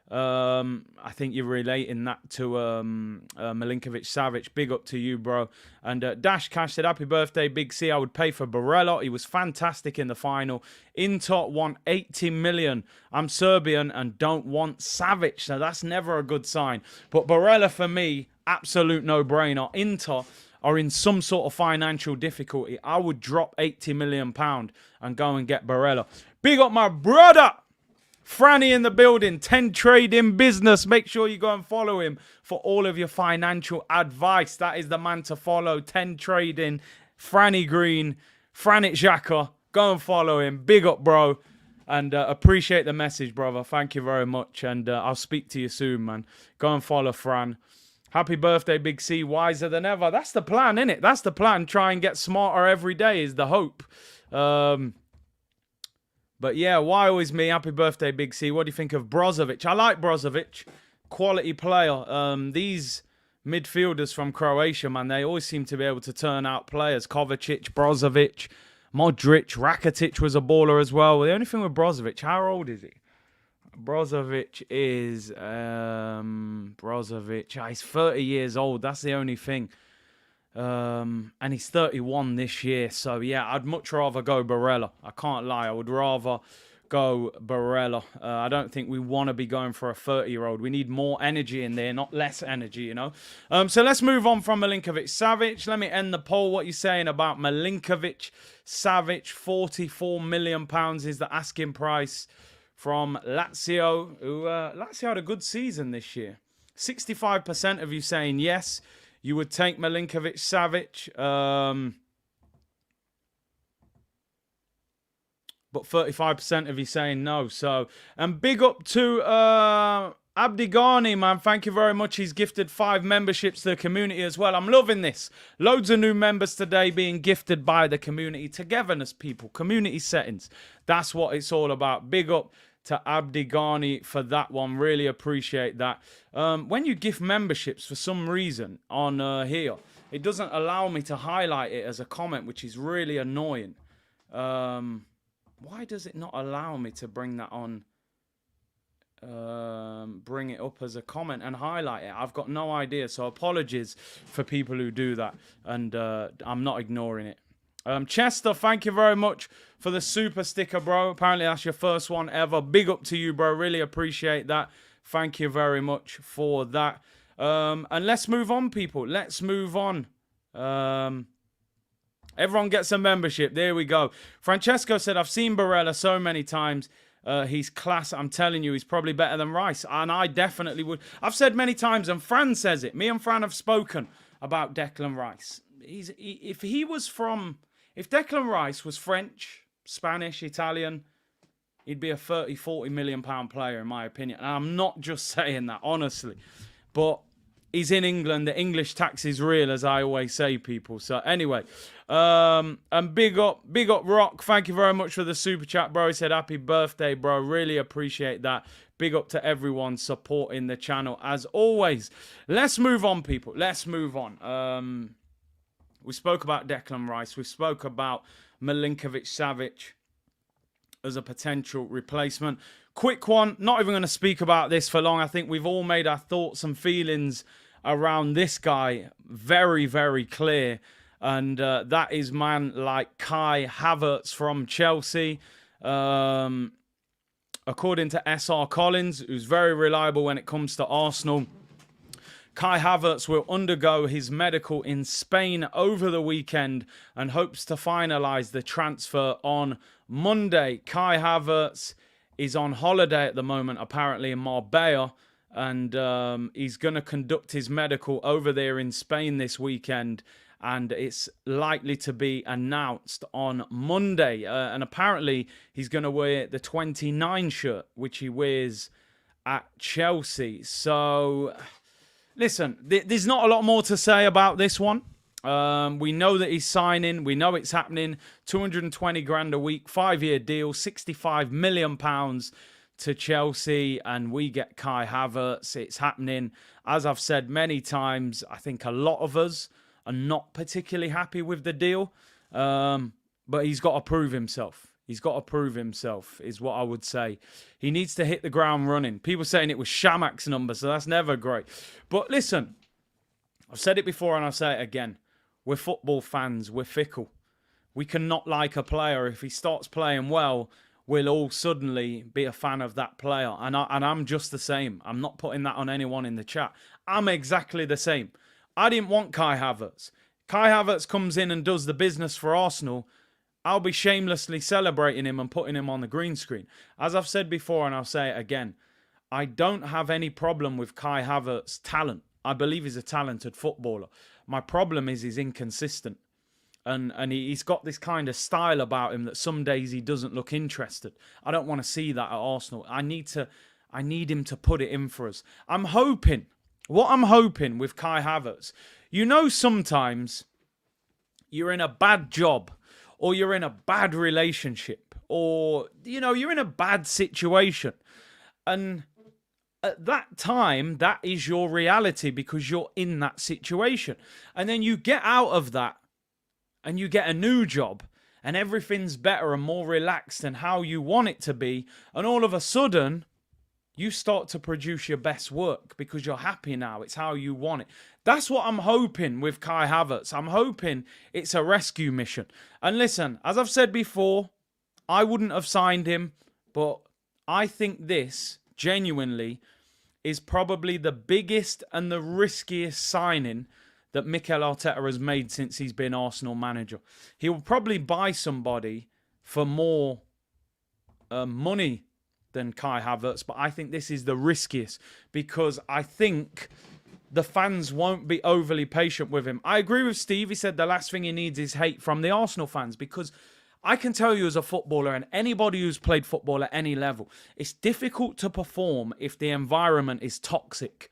I think you're relating that to Milinkovic-Savic. Big up to you, bro. And Dash Cash said, happy birthday, Big C. I would pay for Barella. He was fantastic in the final. Inter won 80 million. I'm Serbian and don't want Savic. So that's never a good sign. But Barella, for me, absolute no-brainer. Inter are in some sort of financial difficulty. I would drop £80 million and go and get Barella. Big up my brother! Franny in the building, 10 Trade in Business. Make sure you go and follow him for all of your financial advice. That is the man to follow. 10 Trade in, Franny Green, Franit Xhaka. Go and follow him. Big up, bro. And appreciate the message, brother. Thank you very much. And I'll speak to you soon, man. Go and follow Fran. Happy birthday, Big C. Wiser than ever. That's the plan, innit? That's the plan. Try and get smarter every day is the hope. But yeah, why always me? Happy birthday, Big C. What do you think of Brozovic? I like Brozovic. Quality player. These midfielders from Croatia, man, they always seem to be able to turn out players. Kovacic, Brozovic, Modric, Rakitic was a baller as well. The only thing with Brozovic, how old is he? Brozovic is... he's 30 years old. That's the only thing. And he's 31 this year. So, yeah, I'd much rather go Barella. I can't lie. I would rather go Barella. I don't think we want to be going for a 30-year-old. We need more energy in there, not less energy, So let's move on from Milinkovic-Savic. Let me end the poll. What are you saying about Milinkovic-Savic? £44 million is the asking price from Lazio. Lazio had a good season this year. 65% of you saying yes. You would take Milinkovic-Savic, but 35% of you saying no. So, and big up to Abdi Ghani, man. Thank you very much. He's gifted 5 memberships to the community as well. I'm loving this. Loads of new members today being gifted by the community. Togetherness, people. Community settings. That's what it's all about. Big up to Abdi Ghani for that one. Really appreciate that. When you gift memberships, for some reason, on here, it doesn't allow me to highlight it as a comment, which is really annoying. Why does it not allow me to bring that on? Bring it up as a comment and highlight it? I've got no idea. So apologies for people who do that. And I'm not ignoring it. Chester, thank you very much for the super sticker, bro. Apparently that's your first one ever. Big up to you, bro. Really appreciate that. Thank you very much for that. And let's move on, people. Let's move on. Everyone gets a membership. There we go. Francesco said, I've seen Barella so many times. He's class. I'm telling you, he's probably better than Rice. And I definitely would. I've said many times, and Fran says it. Me and Fran have spoken about Declan Rice. If Declan Rice was French, Spanish, Italian, he'd be a 30, 40 million pound player, in my opinion. And I'm not just saying that, honestly. But he's in England. The English tax is real, as I always say, people. So anyway, and big up Rock. Thank you very much for the super chat, bro. He said, happy birthday, bro. Really appreciate that. Big up to everyone supporting the channel, as always. Let's move on, people. Let's move on. We spoke about Declan Rice. We spoke about Milinkovic-Savic as a potential replacement. Quick one. Not even going to speak about this for long. I think we've all made our thoughts and feelings around this guy very, very clear. And that is man like Kai Havertz from Chelsea. According to SR Collins, who's very reliable when it comes to Arsenal, Kai Havertz will undergo his medical in Spain over the weekend and hopes to finalise the transfer on Monday. Kai Havertz is on holiday at the moment, apparently in Marbella, and he's going to conduct his medical over there in Spain this weekend, and it's likely to be announced on Monday. And apparently he's going to wear the 29 shirt, which he wears at Chelsea. So, listen, there's not a lot more to say about this one. We know that he's signing. We know it's happening. 220 grand a week, 5-year deal, 65 million pounds to Chelsea, and we get Kai Havertz. It's happening. As I've said many times, I think a lot of us are not particularly happy with the deal, but he's got to prove himself. He's got to prove himself, is what I would say. He needs to hit the ground running. People saying it was Shamak's number, so that's never great. But listen, I've said it before and I'll say it again. We're football fans. We're fickle. We cannot like a player. If he starts playing well, we'll all suddenly be a fan of that player. And I'm just the same. I'm not putting that on anyone in the chat. I'm exactly the same. I didn't want Kai Havertz. Kai Havertz comes in and does the business for Arsenal. I'll be shamelessly celebrating him and putting him on the green screen. As I've said before, and I'll say it again, I don't have any problem with Kai Havertz's talent. I believe he's a talented footballer. My problem is he's inconsistent. And he's got this kind of style about him that some days he doesn't look interested. I don't want to see that at Arsenal. I need him to put it in for us. What I'm hoping with Kai Havertz, sometimes you're in a bad job, or you're in a bad relationship, or, you're in a bad situation. And at that time, that is your reality because you're in that situation. And then you get out of that and you get a new job and everything's better and more relaxed and how you want it to be. And all of a sudden, you start to produce your best work because you're happy now. It's how you want it. That's what I'm hoping with Kai Havertz. I'm hoping it's a rescue mission. And listen, as I've said before, I wouldn't have signed him, but I think this, genuinely, is probably the biggest and the riskiest signing that Mikel Arteta has made since he's been Arsenal manager. He will probably buy somebody for more money than Kai Havertz, but I think this is the riskiest because I think the fans won't be overly patient with him. I agree with Steve. He said the last thing he needs is hate from the Arsenal fans because I can tell you as a footballer and anybody who's played football at any level, it's difficult to perform if the environment is toxic.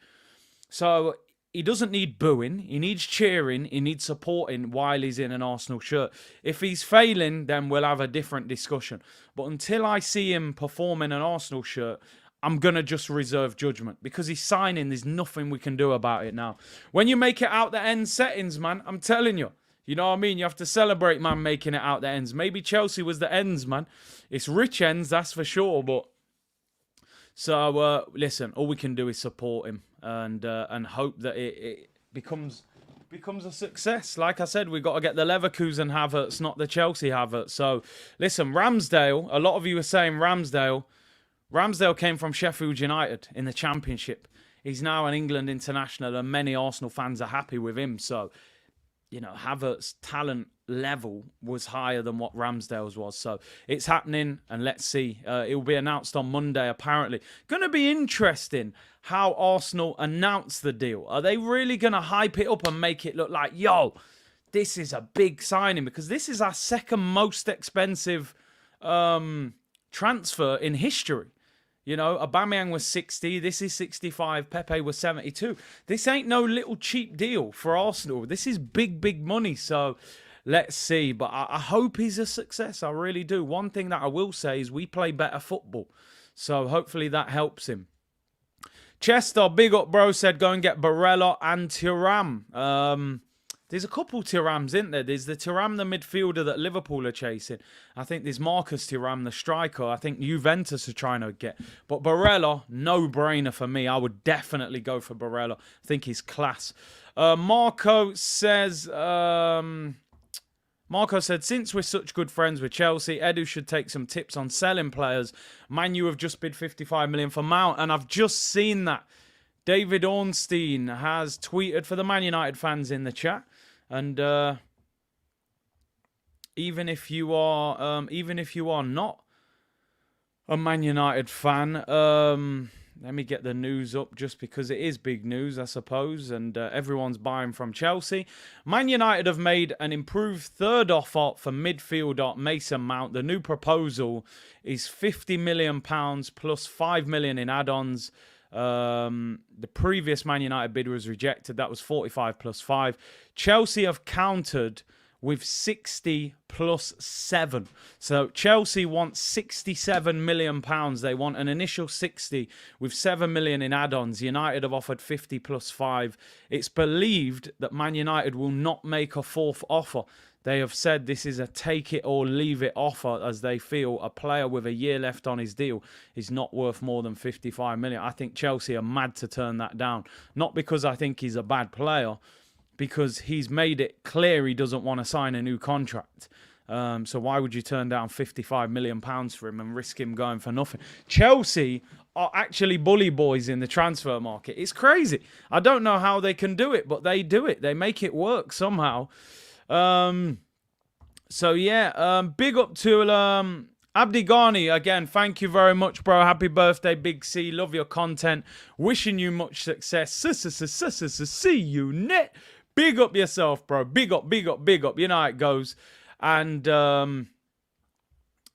So he doesn't need booing. He needs cheering. He needs supporting while he's in an Arsenal shirt. If he's failing, then we'll have a different discussion. But until I see him perform in an Arsenal shirt, I'm going to just reserve judgment. Because he's signing, there's nothing we can do about it now. When you make it out the end settings, man, I'm telling you. You know what I mean? You have to celebrate, man, making it out the ends. Maybe Chelsea was the ends, man. It's rich ends, that's for sure. But so, listen, all we can do is support him and hope that it becomes a success. Like I said, we've got to get the Leverkusen Havertz, not the Chelsea Havertz. So, listen, Ramsdale, a lot of you are saying Ramsdale. Ramsdale came from Sheffield United in the Championship. He's now an England international, and many Arsenal fans are happy with him. So, you know, Havertz's talent level was higher than what Ramsdale's was. So it's happening, and let's see. It will be announced on Monday, apparently. Going to be interesting how Arsenal announce the deal. Are they really going to hype it up and make it look like, yo, this is a big signing? Because this is our second most expensive transfer in history. You know, Aubameyang was 60. This is 65. Pepe was 72. This ain't no little cheap deal for Arsenal. This is big, big money. So let's see. But I hope he's a success. I really do. One thing that I will say is we play better football. So hopefully that helps him. Chester, big up, bro, said go and get Barella and Thuram. There's a couple Thurams, isn't there? There's the Thuram, the midfielder that Liverpool are chasing. I think there's Marcus Thuram, the striker. I think Juventus are trying to get. But Barella, no-brainer for me. I would definitely go for Barella. I think he's class. Marco said, since we're such good friends with Chelsea, Edu should take some tips on selling players. Man U have just bid 55 million for Mount, and I've just seen that. David Ornstein has tweeted for the Man United fans in the chat. And even if you are not a Man United fan, let me get the news up just because it is big news, I suppose, and everyone's buying from Chelsea. Man United have made an improved third offer for midfielder Mason Mount. The new proposal is £50 million plus £5 million in add-ons. The previous Man United bid was rejected. That was 45 plus 5. Chelsea have countered with 60 plus 7. So Chelsea want £67 million. They want an initial 60 with 7 million in add-ons. United have offered 50 plus 5. It's believed that Man United will not make a fourth offer. They have said this is a take it or leave it offer, as they feel a player with a year left on his deal is not worth more than 55 million. I think Chelsea are mad to turn that down. Not because I think he's a bad player, because he's made it clear he doesn't want to sign a new contract. So why would you turn down £55 million for him and risk him going for nothing? Chelsea are actually bully boys in the transfer market. It's crazy. I don't know how they can do it, but they do it. They make it work somehow. So yeah, big up to Abdi Ghani again. Thank you very much, bro. Happy birthday, Big C. Love your content. Wishing you much success. See you net. Big up yourself, bro. Big up, big up, big up. You know how it goes. And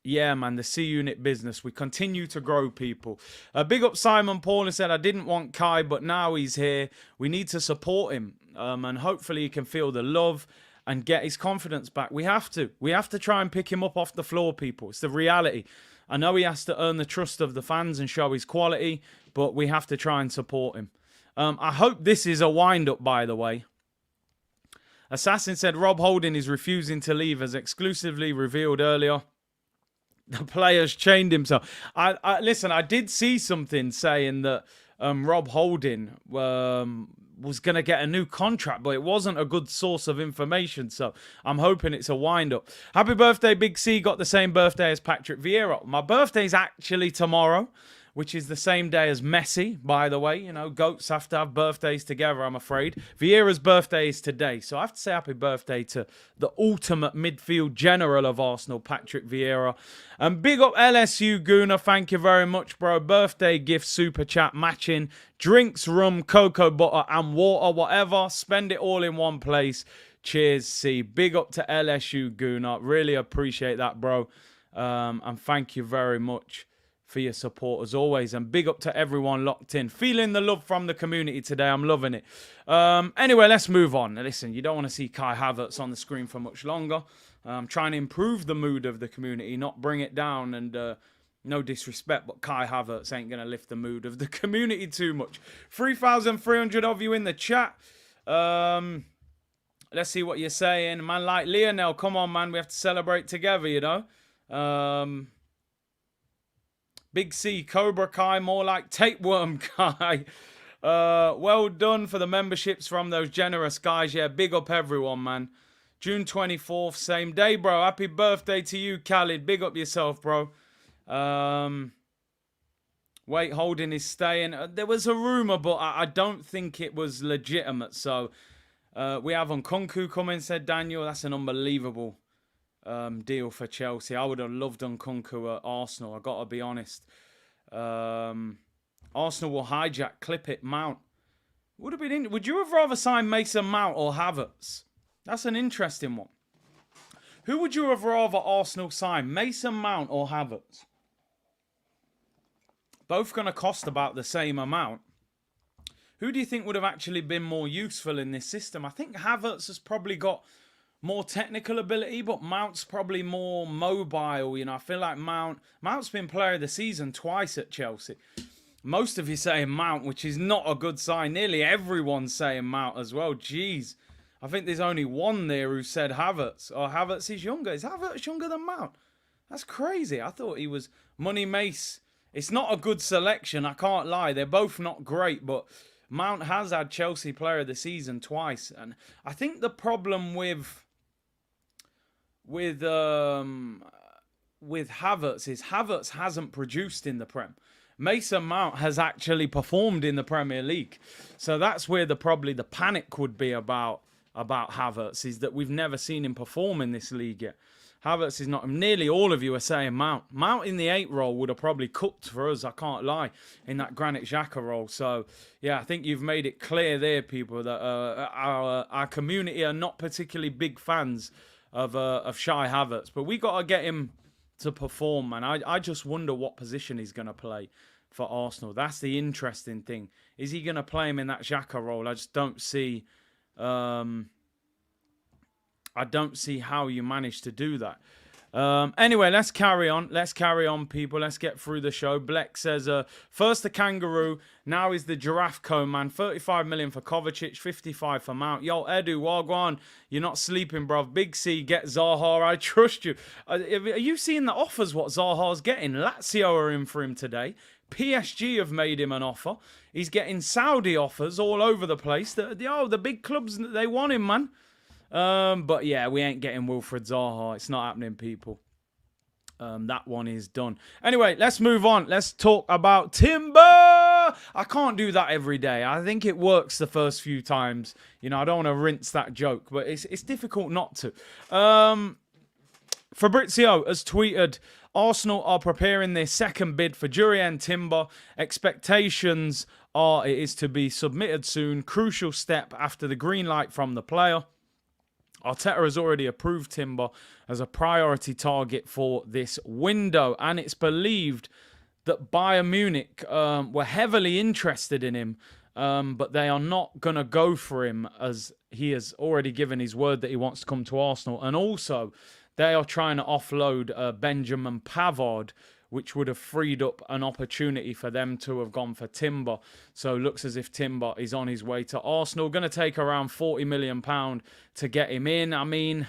yeah, man, the C Unit business. We continue to grow, people. Big up Simon Paul, and said, I didn't want Kai, but now he's here. We need to support him. And hopefully he can feel the love and get his confidence back. We have to. We have to try and pick him up off the floor, people. It's the reality. I know he has to earn the trust of the fans and show his quality, but we have to try and support him. I hope this is a wind-up, by the way. Assassin said, Rob Holding is refusing to leave, as exclusively revealed earlier. The player's chained himself. Listen, I did see something saying that Rob Holding was going to get a new contract, but it wasn't a good source of information, so I'm hoping it's a wind-up. Happy birthday, Big C. Got the same birthday as Patrick Vieira. My birthday's actually tomorrow, which is the same day as Messi, by the way. You know, GOATs have to have birthdays together, I'm afraid. Vieira's birthday is today, so I have to say happy birthday to the ultimate midfield general of Arsenal, Patrick Vieira. And big up LSU Guna, thank you very much, bro. Birthday gift, super chat, matching, drinks, rum, cocoa butter, and water, whatever. Spend it all in one place. Cheers, C. Big up to LSU Guna. Really appreciate that, bro. And thank you very much for your support as always, and big up to everyone locked in. Feeling the love from the community today. I'm loving it. Anyway, let's move on. Now, listen, you don't want to see Kai Havertz on the screen for much longer. I'm trying to improve the mood of the community, not bring it down. And no disrespect, but Kai Havertz ain't going to lift the mood of the community too much. 3,300 of you in the chat. Let's see what you're saying. Man like Lionel, come on, man. We have to celebrate together, you know. Big C, Cobra Kai, more like Tapeworm Kai. Well done for the memberships from those generous guys. Yeah, big up everyone, man. June 24th, same day, bro. Happy birthday to you, Khalid. Big up yourself, bro. Wait, Holding is staying. There was a rumour, but I don't think it was legitimate. So we have Nkunku coming, said Daniel. That's an unbelievable deal for Chelsea. I would have loved Nkunku at Arsenal, I got to be honest. Arsenal will hijack, clip it, Mount. Would have been. Would you have rather signed Mason Mount or Havertz? That's an interesting one. Who would you have rather Arsenal sign, Mason Mount or Havertz? Both going to cost about the same amount. Who do you think would have actually been more useful in this system? I think Havertz has probably got more technical ability, but Mount's probably more mobile. You know, I feel like Mount's been player of the season twice at Chelsea. Most of you saying Mount, which is not a good sign. Nearly everyone's saying Mount as well. Jeez. I think there's only one there who said Havertz. Oh, Havertz is younger. Is Havertz younger than Mount? That's crazy. I thought he was Money Mace. It's not a good selection, I can't lie. They're both not great, but Mount has had Chelsea Player of the Season twice. And I think the problem with Havertz is Havertz hasn't produced in the Prem. Mason Mount has actually performed in the Premier League. So that's where probably the panic would be about Havertz, is that we've never seen him perform in this league yet. Havertz is not. Nearly all of you are saying Mount. Mount in the 8 role would have probably cooked for us, I can't lie, in that Granit Xhaka role. So, yeah, I think you've made it clear there, people, that our community are not particularly big fans of Shy Havertz. But we got to get him to perform, man. I just wonder what position he's going to play for Arsenal. That's the interesting thing. Is he going to play him in that Xhaka role? I just don't see... I don't see how you manage to do that. Anyway, let's carry on. Let's carry on, people. Let's get through the show. Bleck says, first the Kangaroo, now is the Giraffe Cone, man. 35 million for Kovacic, 55 for Mount. Yo, Edu, Wagwan, you're not sleeping, bruv. Big C, get Zaha. I trust you. Are you seeing the offers what Zaha's getting? Lazio are in for him today. PSG have made him an offer. He's getting Saudi offers all over the place. The big clubs, they want him, man. But yeah, we ain't getting Wilfred Zaha. It's not happening, people. That one is done. Anyway, let's move on. Let's talk about Timber. I can't do that every day. I think it works the first few times. You know, I don't want to rinse that joke, but it's difficult not to. Fabrizio has tweeted, Arsenal are preparing their second bid for Jurrien Timber. Expectations are it is to be submitted soon. Crucial step after the green light from the player. Arteta has already approved Timber as a priority target for this window. And it's believed that Bayern Munich were heavily interested in him. But they are not going to go for him, as he has already given his word that he wants to come to Arsenal. And also, they are trying to offload Benjamin Pavard, which would have freed up an opportunity for them to have gone for Timber. So it looks as if Timber is on his way to Arsenal. Going to take around £40 million to get him in. I mean,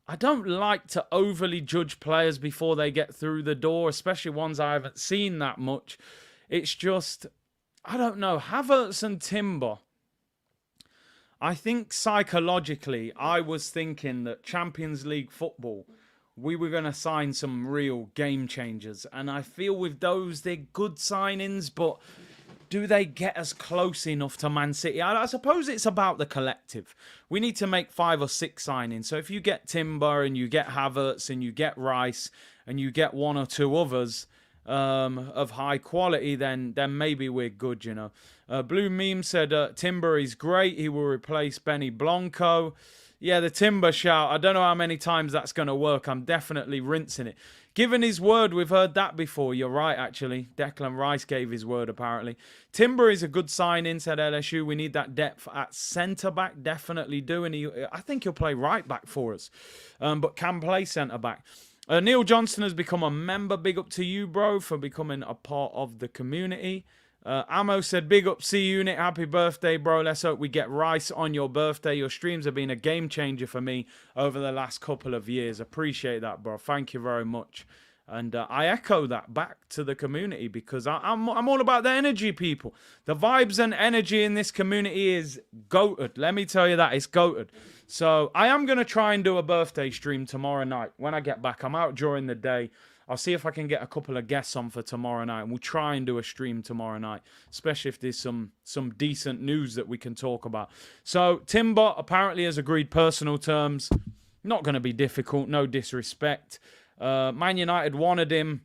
I don't like to overly judge players before they get through the door, especially ones I haven't seen that much. It's just, I don't know, Havertz and Timber. I think psychologically, I was thinking that Champions League football, we were going to sign some real game changers. And I feel with those, they're good signings, but do they get us close enough to Man City? I suppose it's about the collective. We need to make 5 or 6 signings. So if you get Timber and you get Havertz and you get Rice and you get 1 or 2 others of high quality, then maybe we're good, you know. Blue Meme said, Timber is great. He will replace Benny Blanco. Yeah, the Timber shout. I don't know how many times that's going to work. I'm definitely rinsing it. Given his word, we've heard that before. You're right, actually. Declan Rice gave his word, apparently. Timber is a good signing, said LSU. We need that depth at centre-back. Definitely do. And I think he'll play right-back for us, but can play centre-back. Neil Johnston has become a member. Big up to you, bro, for becoming a part of the community. Amo said, big up C-Unit. Happy birthday, bro. Let's hope we get Rice on your birthday. Your streams have been a game changer for me over the last couple of years. Appreciate that, bro. Thank you very much. And I echo that back to the community because I'm all about the energy, people. The vibes and energy in this community is goated. Let me tell you that. It's goated. So I am going to try and do a birthday stream tomorrow night when I get back. I'm out during the day. I'll see if I can get a couple of guests on for tomorrow night, and we'll try and do a stream tomorrow night, especially if there's some decent news that we can talk about. So Timber apparently has agreed personal terms. Not going to be difficult, no disrespect. Man United wanted him,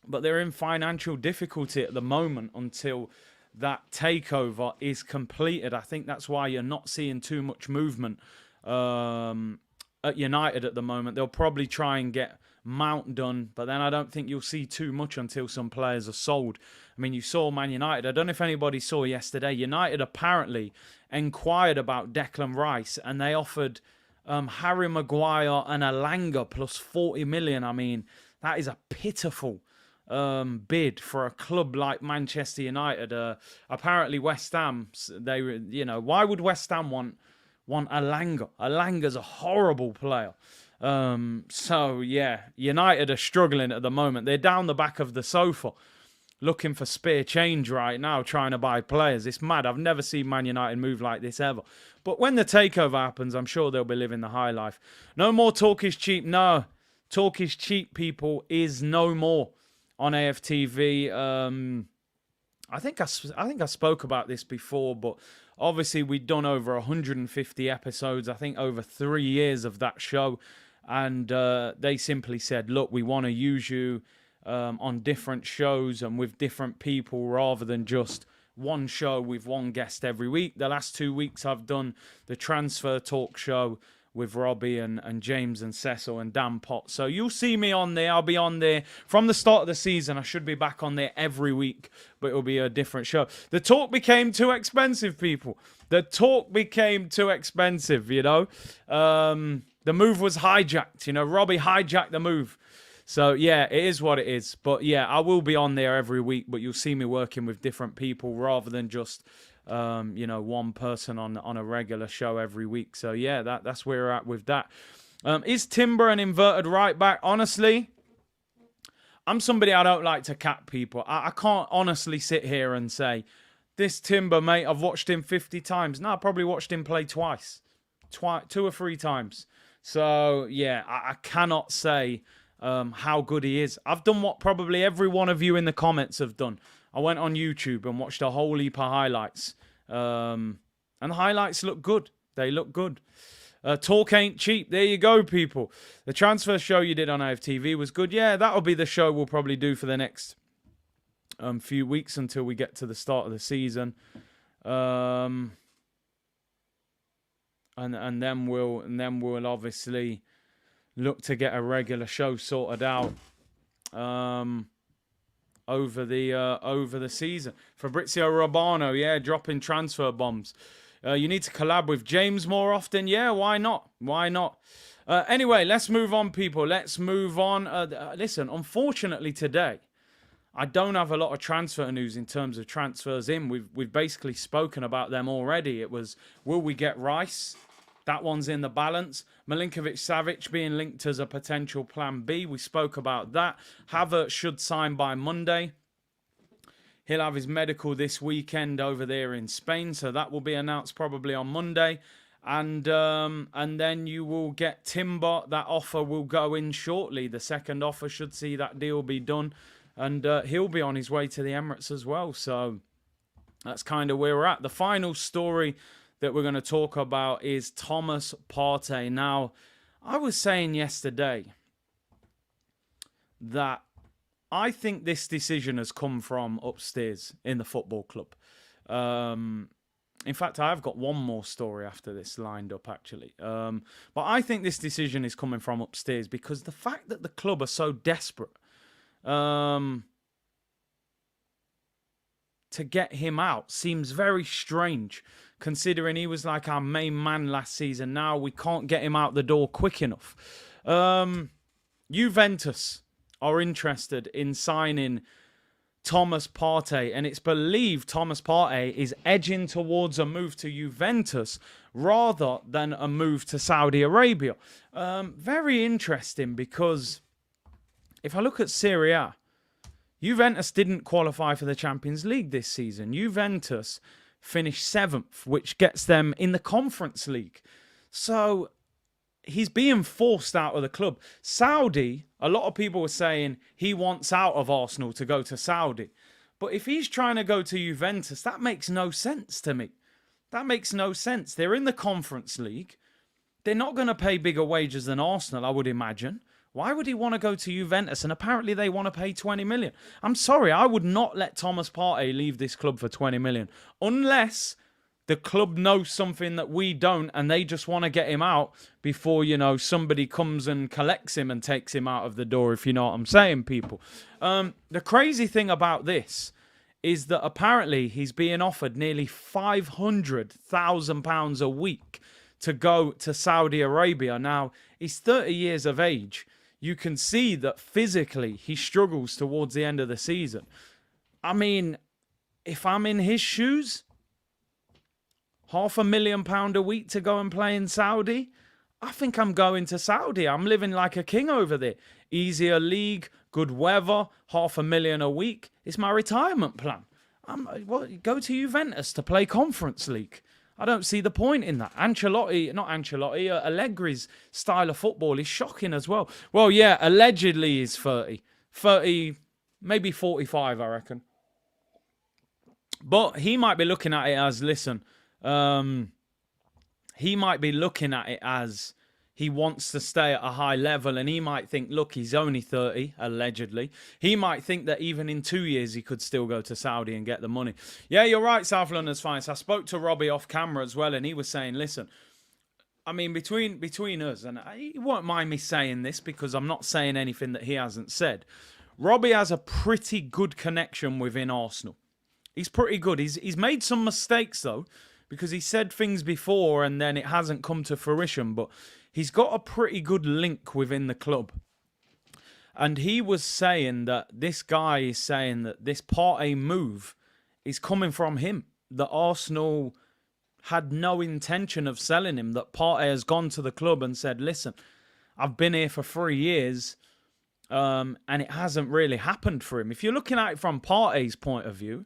but they're in financial difficulty at the moment until that takeover is completed. I think that's why you're not seeing too much movement at United at the moment. They'll probably try and get Mount done, but then I don't think you'll see too much until some players are sold. I mean, you saw Man United. I don't know if anybody saw yesterday. United apparently inquired about Declan Rice, and they offered Harry Maguire and Alanga plus 40 million. I mean, that is a pitiful bid for a club like Manchester United. Apparently West Ham, why would West Ham want Alanga? Alanga's a horrible player. So yeah, United are struggling at the moment. They're down the back of the sofa looking for spare change right now, trying to buy players. It's mad. I've never seen Man United move like this ever. But when the takeover happens, I'm sure they'll be living the high life. No more Talk is Cheap. No, Talk is Cheap, people, is no more on AFTV. I think I spoke about this before, but obviously we'd done over 150 episodes, I think over 3 years of that show. And they simply said, look, we want to use you on different shows and with different people rather than just one show with one guest every week. The last 2 weeks I've done the Transfer Talk show with Robbie and James and Cecil and Dan Potts. So you'll see me on there. I'll be on there from the start of the season. I should be back on there every week, but it'll be a different show. The talk became too expensive, people. The talk became too expensive, you know. The move was hijacked. You know, Robbie hijacked the move. So, yeah, it is what it is. But, yeah, I will be on there every week, but you'll see me working with different people rather than just, one person on a regular show every week. So, yeah, that's where we're at with that. Is Timber an inverted right back? Honestly, I'm somebody I don't like to cap people. I can't honestly sit here and say, this Timber, mate, I've watched him 50 times. No, I probably watched him play twice. 2 or 3 times. So, yeah, I cannot say how good he is. I've done what probably every one of you in the comments have done. I went on YouTube and watched a whole heap of highlights. And the highlights look good. They look good. Talk ain't cheap. There you go, people. The transfer show you did on AFTV was good. Yeah, that'll be the show we'll probably do for the next few weeks until we get to the start of the season. And then we'll obviously look to get a regular show sorted out over the season. Fabrizio Robano, yeah, dropping transfer bombs. You need to collab with James more often. Yeah, why not? Why not? Anyway, let's move on, people. Let's move on. Listen, unfortunately today, I don't have a lot of transfer news in terms of transfers in. We've basically spoken about them already. It was, will we get Rice? That one's in the balance. Milinkovic-Savic being linked as a potential plan B. We spoke about that. Havertz should sign by Monday. He'll have his medical this weekend over there in Spain, so that will be announced probably on Monday. And then you will get Timber. That offer will go in shortly. The second offer should see that deal be done. And he'll be on his way to the Emirates as well. So that's kind of where we're at. The final story that we're going to talk about is Thomas Partey. Now, I was saying yesterday that I think this decision has come from upstairs in the football club. In fact, I've got one more story after this lined up, actually. But I think this decision is coming from upstairs because the fact that the club are so desperate to get him out seems very strange, considering he was like our main man last season. Now we can't get him out the door quick enough. Juventus are interested in signing Thomas Partey, and it's believed Thomas Partey is edging towards a move to Juventus rather than a move to Saudi Arabia. Very interesting, because if I look at Serie A, Juventus didn't qualify for the Champions League this season. Juventus finished 7th, which gets them in the Conference League. So he's being forced out of the club. Saudi, a lot of people were saying he wants out of Arsenal to go to Saudi. But if he's trying to go to Juventus, that makes no sense to me. That makes no sense. They're in the Conference League. They're not going to pay bigger wages than Arsenal, I would imagine. Why would he want to go to Juventus? And apparently they want to pay 20 million. I'm sorry, I would not let Thomas Partey leave this club for 20 million. Unless the club knows something that we don't and they just want to get him out before, somebody comes and collects him and takes him out of the door, if you know what I'm saying, people. The crazy thing about this is that apparently he's being offered nearly £500,000 a week to go to Saudi Arabia. Now, he's 30 years of age. You can see that physically he struggles towards the end of the season. I mean, if I'm in his shoes, £500,000 a week to go and play in Saudi, I think I'm going to Saudi. I'm living like a king over there. Easier league, good weather, £500,000 a week. It's my retirement plan. Go to Juventus to play Conference League. I don't see the point in that. Allegri's style of football is shocking as well. Well, yeah, allegedly he's 30. 30, maybe 45, I reckon. But he might be looking at it as, listen, he might be looking at it as he wants to stay at a high level, and he might think, look, he's only 30, allegedly. He might think that even in 2 years he could still go to Saudi and get the money. Yeah, you're right, South London's Finest. I spoke to Robbie off camera as well, and he was saying, listen, I mean, between us, and he won't mind me saying this because I'm not saying anything that he hasn't said. Robbie has a pretty good connection within Arsenal. He's pretty good. He's made some mistakes, though, because he said things before and then it hasn't come to fruition, but he's got a pretty good link within the club. And he was saying that this guy is saying that this Partey move is coming from him. That Arsenal had no intention of selling him. That Partey has gone to the club and said, listen, I've been here for 3 years and it hasn't really happened for him. If you're looking at it from Partey's point of view,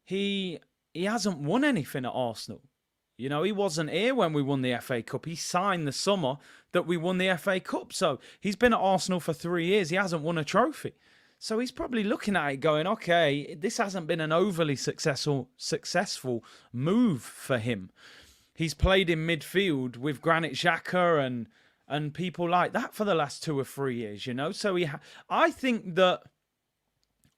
he hasn't won anything at Arsenal. You know, he wasn't here when we won the FA Cup. He signed the summer that we won the FA Cup. So he's been at Arsenal for 3 years. He hasn't won a trophy. So he's probably looking at it going, okay, this hasn't been an overly successful move for him. He's played in midfield with Granit Xhaka and people like that for the last 2 or 3 years, you know. So I think that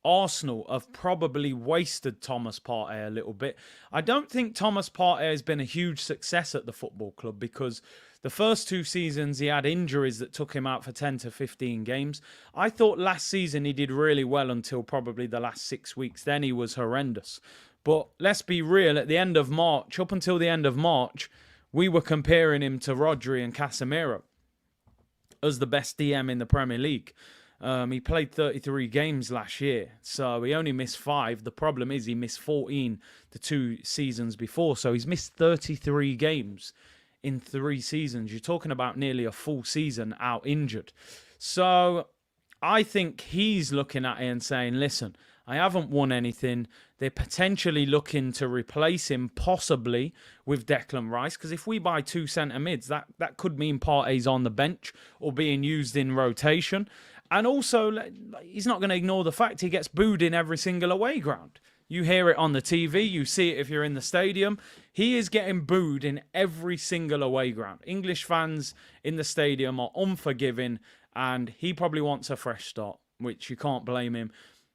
Arsenal have probably wasted Thomas Partey a little bit. I don't think Thomas Partey has been a huge success at the football club because the first 2 seasons he had injuries that took him out for 10 to 15 games. I thought last season he did really well until probably the last 6 weeks. Then he was horrendous. But let's be real, at the end of March, up until the end of March, we were comparing him to Rodri and Casemiro as the best DM in the Premier League. He played 33 games last year, so he only missed 5. The problem is he missed 14 the 2 seasons before, so he's missed 33 games in 3 seasons. You're talking about nearly a full season out injured. So I think he's looking at it and saying, listen, I haven't won anything. They're potentially looking to replace him, possibly with Declan Rice, because if we buy 2 centre mids, that could mean Partey's on the bench or being used in rotation. And also, he's not going to ignore the fact he gets booed in every single away ground. You hear it on the TV. You see it if you're in the stadium. He is getting booed in every single away ground. English fans in the stadium are unforgiving, and he probably wants a fresh start, which you can't blame him.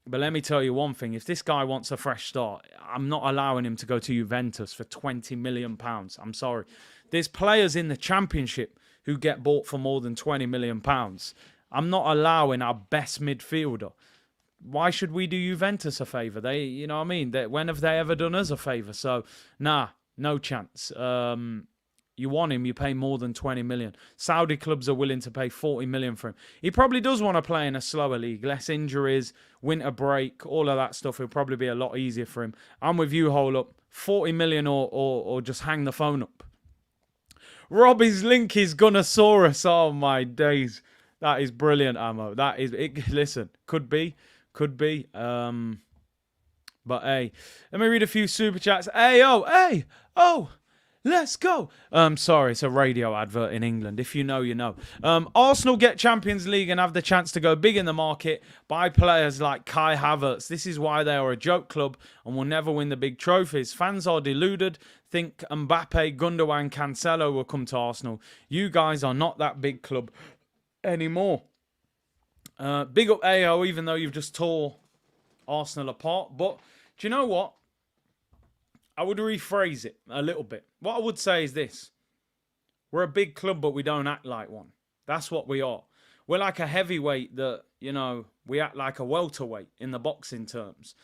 But let me tell you one thing. If this guy wants a fresh start, I'm not allowing him to go to Juventus for £20 million. I'm sorry. There's players in the Championship who get bought for more than £20 million. I'm not allowing our best midfielder. Why should we do Juventus a favour? You know what I mean? When have they ever done us a favour? So, nah, no chance. You want him, you pay more than 20 million. Saudi clubs are willing to pay 40 million for him. He probably does want to play in a slower league, less injuries, winter break, all of that stuff. It'll probably be a lot easier for him. I'm with you, hold up. 40 million or just hang the phone up. Robbie's link is Gunnosaurus. Oh, my days. That is brilliant, Ammo. That is it. Listen, could be. But hey, let me read a few super chats. Hey, oh, Let's go. Sorry, it's a radio advert in England. If you know, you know. Arsenal get Champions League and have the chance to go big in the market by players like Kai Havertz. This is why they are a joke club and will never win the big trophies. Fans are deluded. Think Mbappe, Gundogan, Cancelo will come to Arsenal. You guys are not that big club anymore. Big up AO, even though you've just tore Arsenal apart. But do you know what? I would rephrase it a little bit. What I would say is this. We're a big club, but we don't act like one. That's what we are. We're like a heavyweight that, you know, we act like a welterweight in the boxing terms.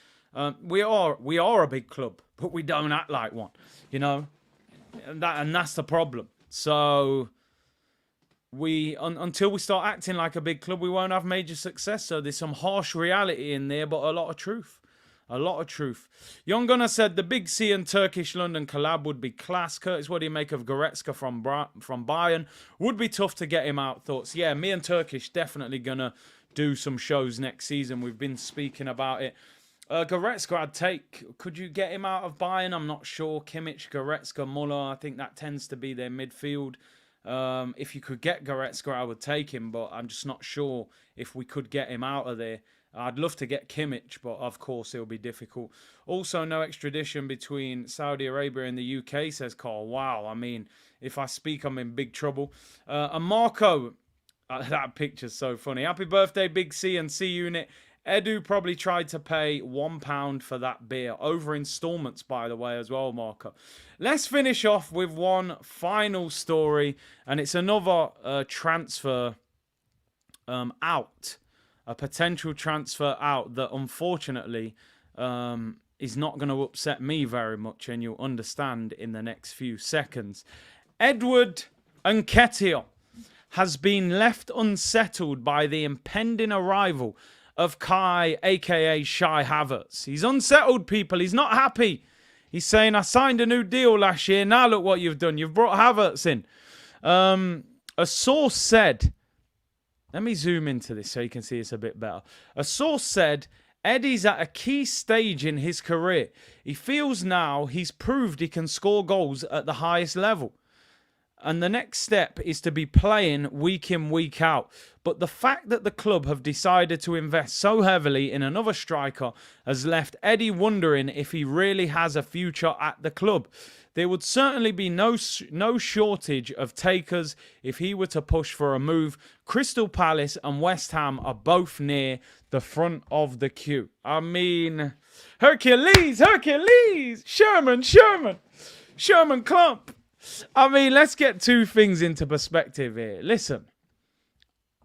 We are a big club, but we don't act like one, you know. And that's the problem. So until we start acting like a big club, we won't have major success. So there's some harsh reality in there, but a lot of truth. A lot of truth. Young Gunner said the Big C and Turkish London collab would be class. Curtis, what do you make of Goretzka from Bayern? Would be tough to get him out. Thoughts? Yeah, me and Turkish definitely going to do some shows next season. We've been speaking about it. Goretzka, I'd take. Could you get him out of Bayern? I'm not sure. Kimmich, Goretzka, Muller. I think that tends to be their midfield. If you could get Goretzka, I would take him, but I'm just not sure if we could get him out of there. I'd love to get Kimmich, but of course it'll be difficult. Also, no extradition between Saudi Arabia and the UK, says Carl. Wow, I mean, if I speak, I'm in big trouble. And Marco, that picture's so funny. Happy birthday, Big C and C Unit. Edu probably tried to pay £1 for that beer. Over installments, by the way, as well, Marco. Let's finish off with one final story, and it's another transfer out. A potential transfer out that, unfortunately, is not going to upset me very much, and you'll understand in the next few seconds. Edward Nketiah has been left unsettled by the impending arrival of Kai, a.k.a. Shai Havertz. He's unsettled, people. He's not happy. He's saying, I signed a new deal last year. Now look what you've done. You've brought Havertz in. A source said... Let me zoom into this so you can see this a bit better. A source said, Eddie's at a key stage in his career. He feels now he's proved he can score goals at the highest level. And the next step is to be playing week in, week out. But the fact that the club have decided to invest so heavily in another striker has left Eddie wondering if he really has a future at the club. There would certainly be no shortage of takers if he were to push for a move. Crystal Palace and West Ham are both near the front of the queue. I mean, Hercules, Sherman Clump. I mean, let's get two things into perspective here. Listen,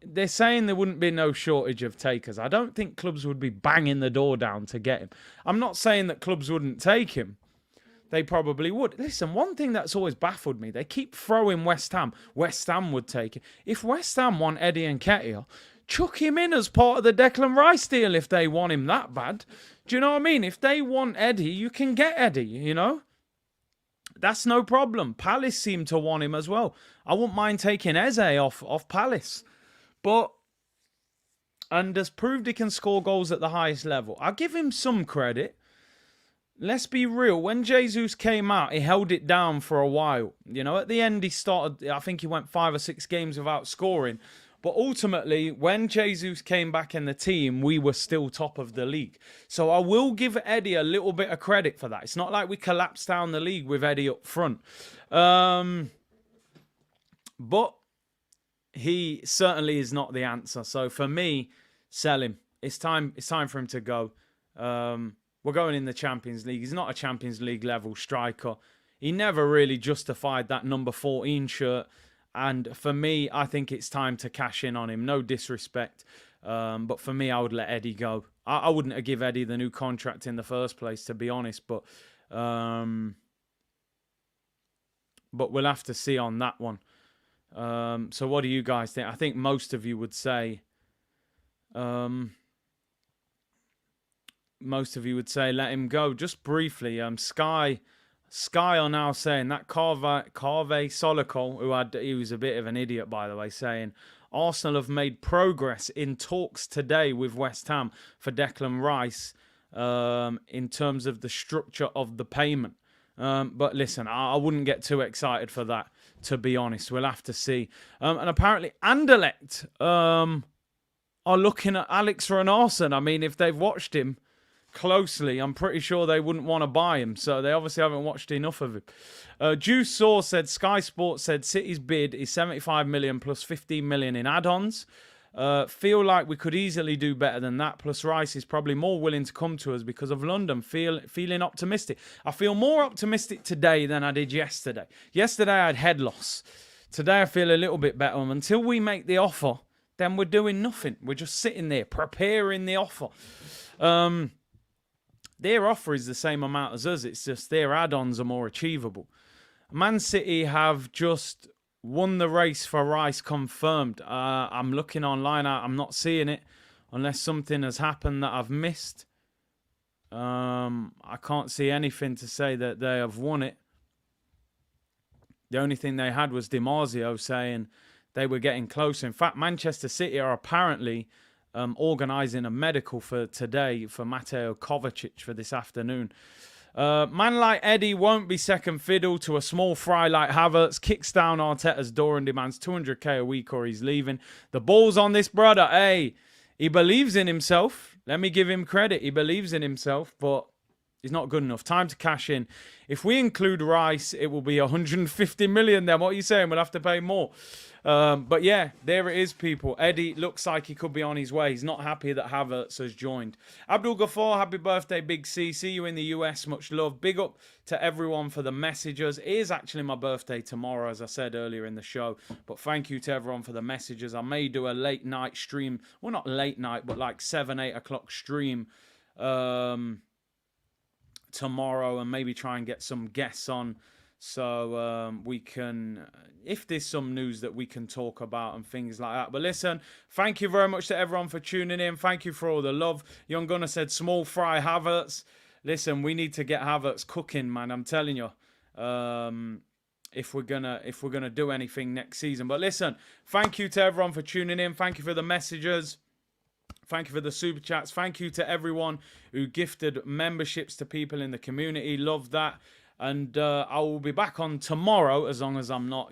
they're saying there wouldn't be no shortage of takers. I don't think clubs would be banging the door down to get him. I'm not saying that clubs wouldn't take him. They probably would. Listen, one thing that's always baffled me, they keep throwing West Ham. West Ham would take it. If West Ham want Eddie Nketiah, chuck him in as part of the Declan Rice deal if they want him that bad. Do you know what I mean? If they want Eddie, you can get Eddie, you know? That's no problem. Palace seem to want him as well. I wouldn't mind taking Eze off Palace. And has proved he can score goals at the highest level. I'll give him some credit. Let's be real. When Jesus came out, he held it down for a while. You know, at the end, he started, I think he went 5 or 6 games without scoring. But ultimately, when Jesus came back in the team, we were still top of the league. So I will give Eddie a little bit of credit for that. It's not like we collapsed down the league with Eddie up front. But he certainly is not the answer. So for me, sell him. It's time for him to go. We're going in the Champions League. He's not a Champions League level striker. He never really justified that number 14 shirt. And for me, I think it's time to cash in on him. No disrespect. But for me, I would let Eddie go. I wouldn't have give Eddie the new contract in the first place, to be honest. But we'll have to see on that one. So what do you guys think? I think most of you would say... Most of you would say let him go. Just briefly, Sky are now saying that Carve Solikol, he was a bit of an idiot, by the way, saying Arsenal have made progress in talks today with West Ham for Declan Rice in terms of the structure of the payment. But listen, I wouldn't get too excited for that, to be honest. We'll have to see. And apparently Anderlecht are looking at Alex Renarson. I mean, if they've watched him closely, I'm pretty sure they wouldn't want to buy him. So they obviously haven't watched enough of him. Juice Saw said Sky Sports said City's bid is 75 million plus 15 million in add-ons. Feel like we could easily do better than that. Plus Rice is probably more willing to come to us because of London. Feeling optimistic. I feel more optimistic today than I did yesterday. Yesterday I had head loss. Today I feel a little bit better. Until we make the offer, then we're doing nothing. We're just sitting there preparing the offer. Their offer is the same amount as us. It's just their add-ons are more achievable. Man City have just won the race for Rice, confirmed. I'm looking online. I'm not seeing it unless something has happened that I've missed. I can't see anything to say that they have won it. The only thing they had was DiMarzio saying they were getting close. In fact, Manchester City are apparently organising a medical for today for Mateo Kovacic for this afternoon. Man like Eddie won't be second fiddle to a small fry like Havertz. Kicks down Arteta's door and demands 200k a week or he's leaving. The ball's on this brother. Hey, he believes in himself. Let me give him credit. He believes in himself, but he's not good enough. Time to cash in. If we include Rice, it will be 150 million then. What are you saying? We'll have to pay more. But yeah, there it is, people. Eddie looks like he could be on his way. He's not happy that Havertz has joined. Abdul Ghaffar, happy birthday, Big C. See you in the US. Much love. Big up to everyone for the messages. It is actually my birthday tomorrow, as I said earlier in the show. But thank you to everyone for the messages. I may do a late night stream. Well, not late night, but like 7, 8 o'clock stream tomorrow, and maybe try and get some guests on. So we can, if there's some news that we can talk about and things like that. But listen, thank you very much to everyone for tuning in. Thank you for all the love. Young Gunner said small fry Havertz. Listen, we need to get Havertz cooking, man. I'm telling you, if we're gonna do anything next season. But listen, thank you to everyone for tuning in. Thank you for the messages. Thank you for the super chats. Thank you to everyone who gifted memberships to people in the community. Love that. And I will be back on tomorrow, as long as I'm not,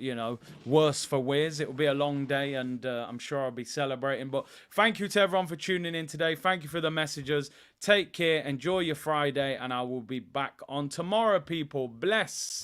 worse for wears. It will be a long day, and I'm sure I'll be celebrating. But thank you to everyone for tuning in today. Thank you for the messages. Take care. Enjoy your Friday, and I will be back on tomorrow, people. Bless.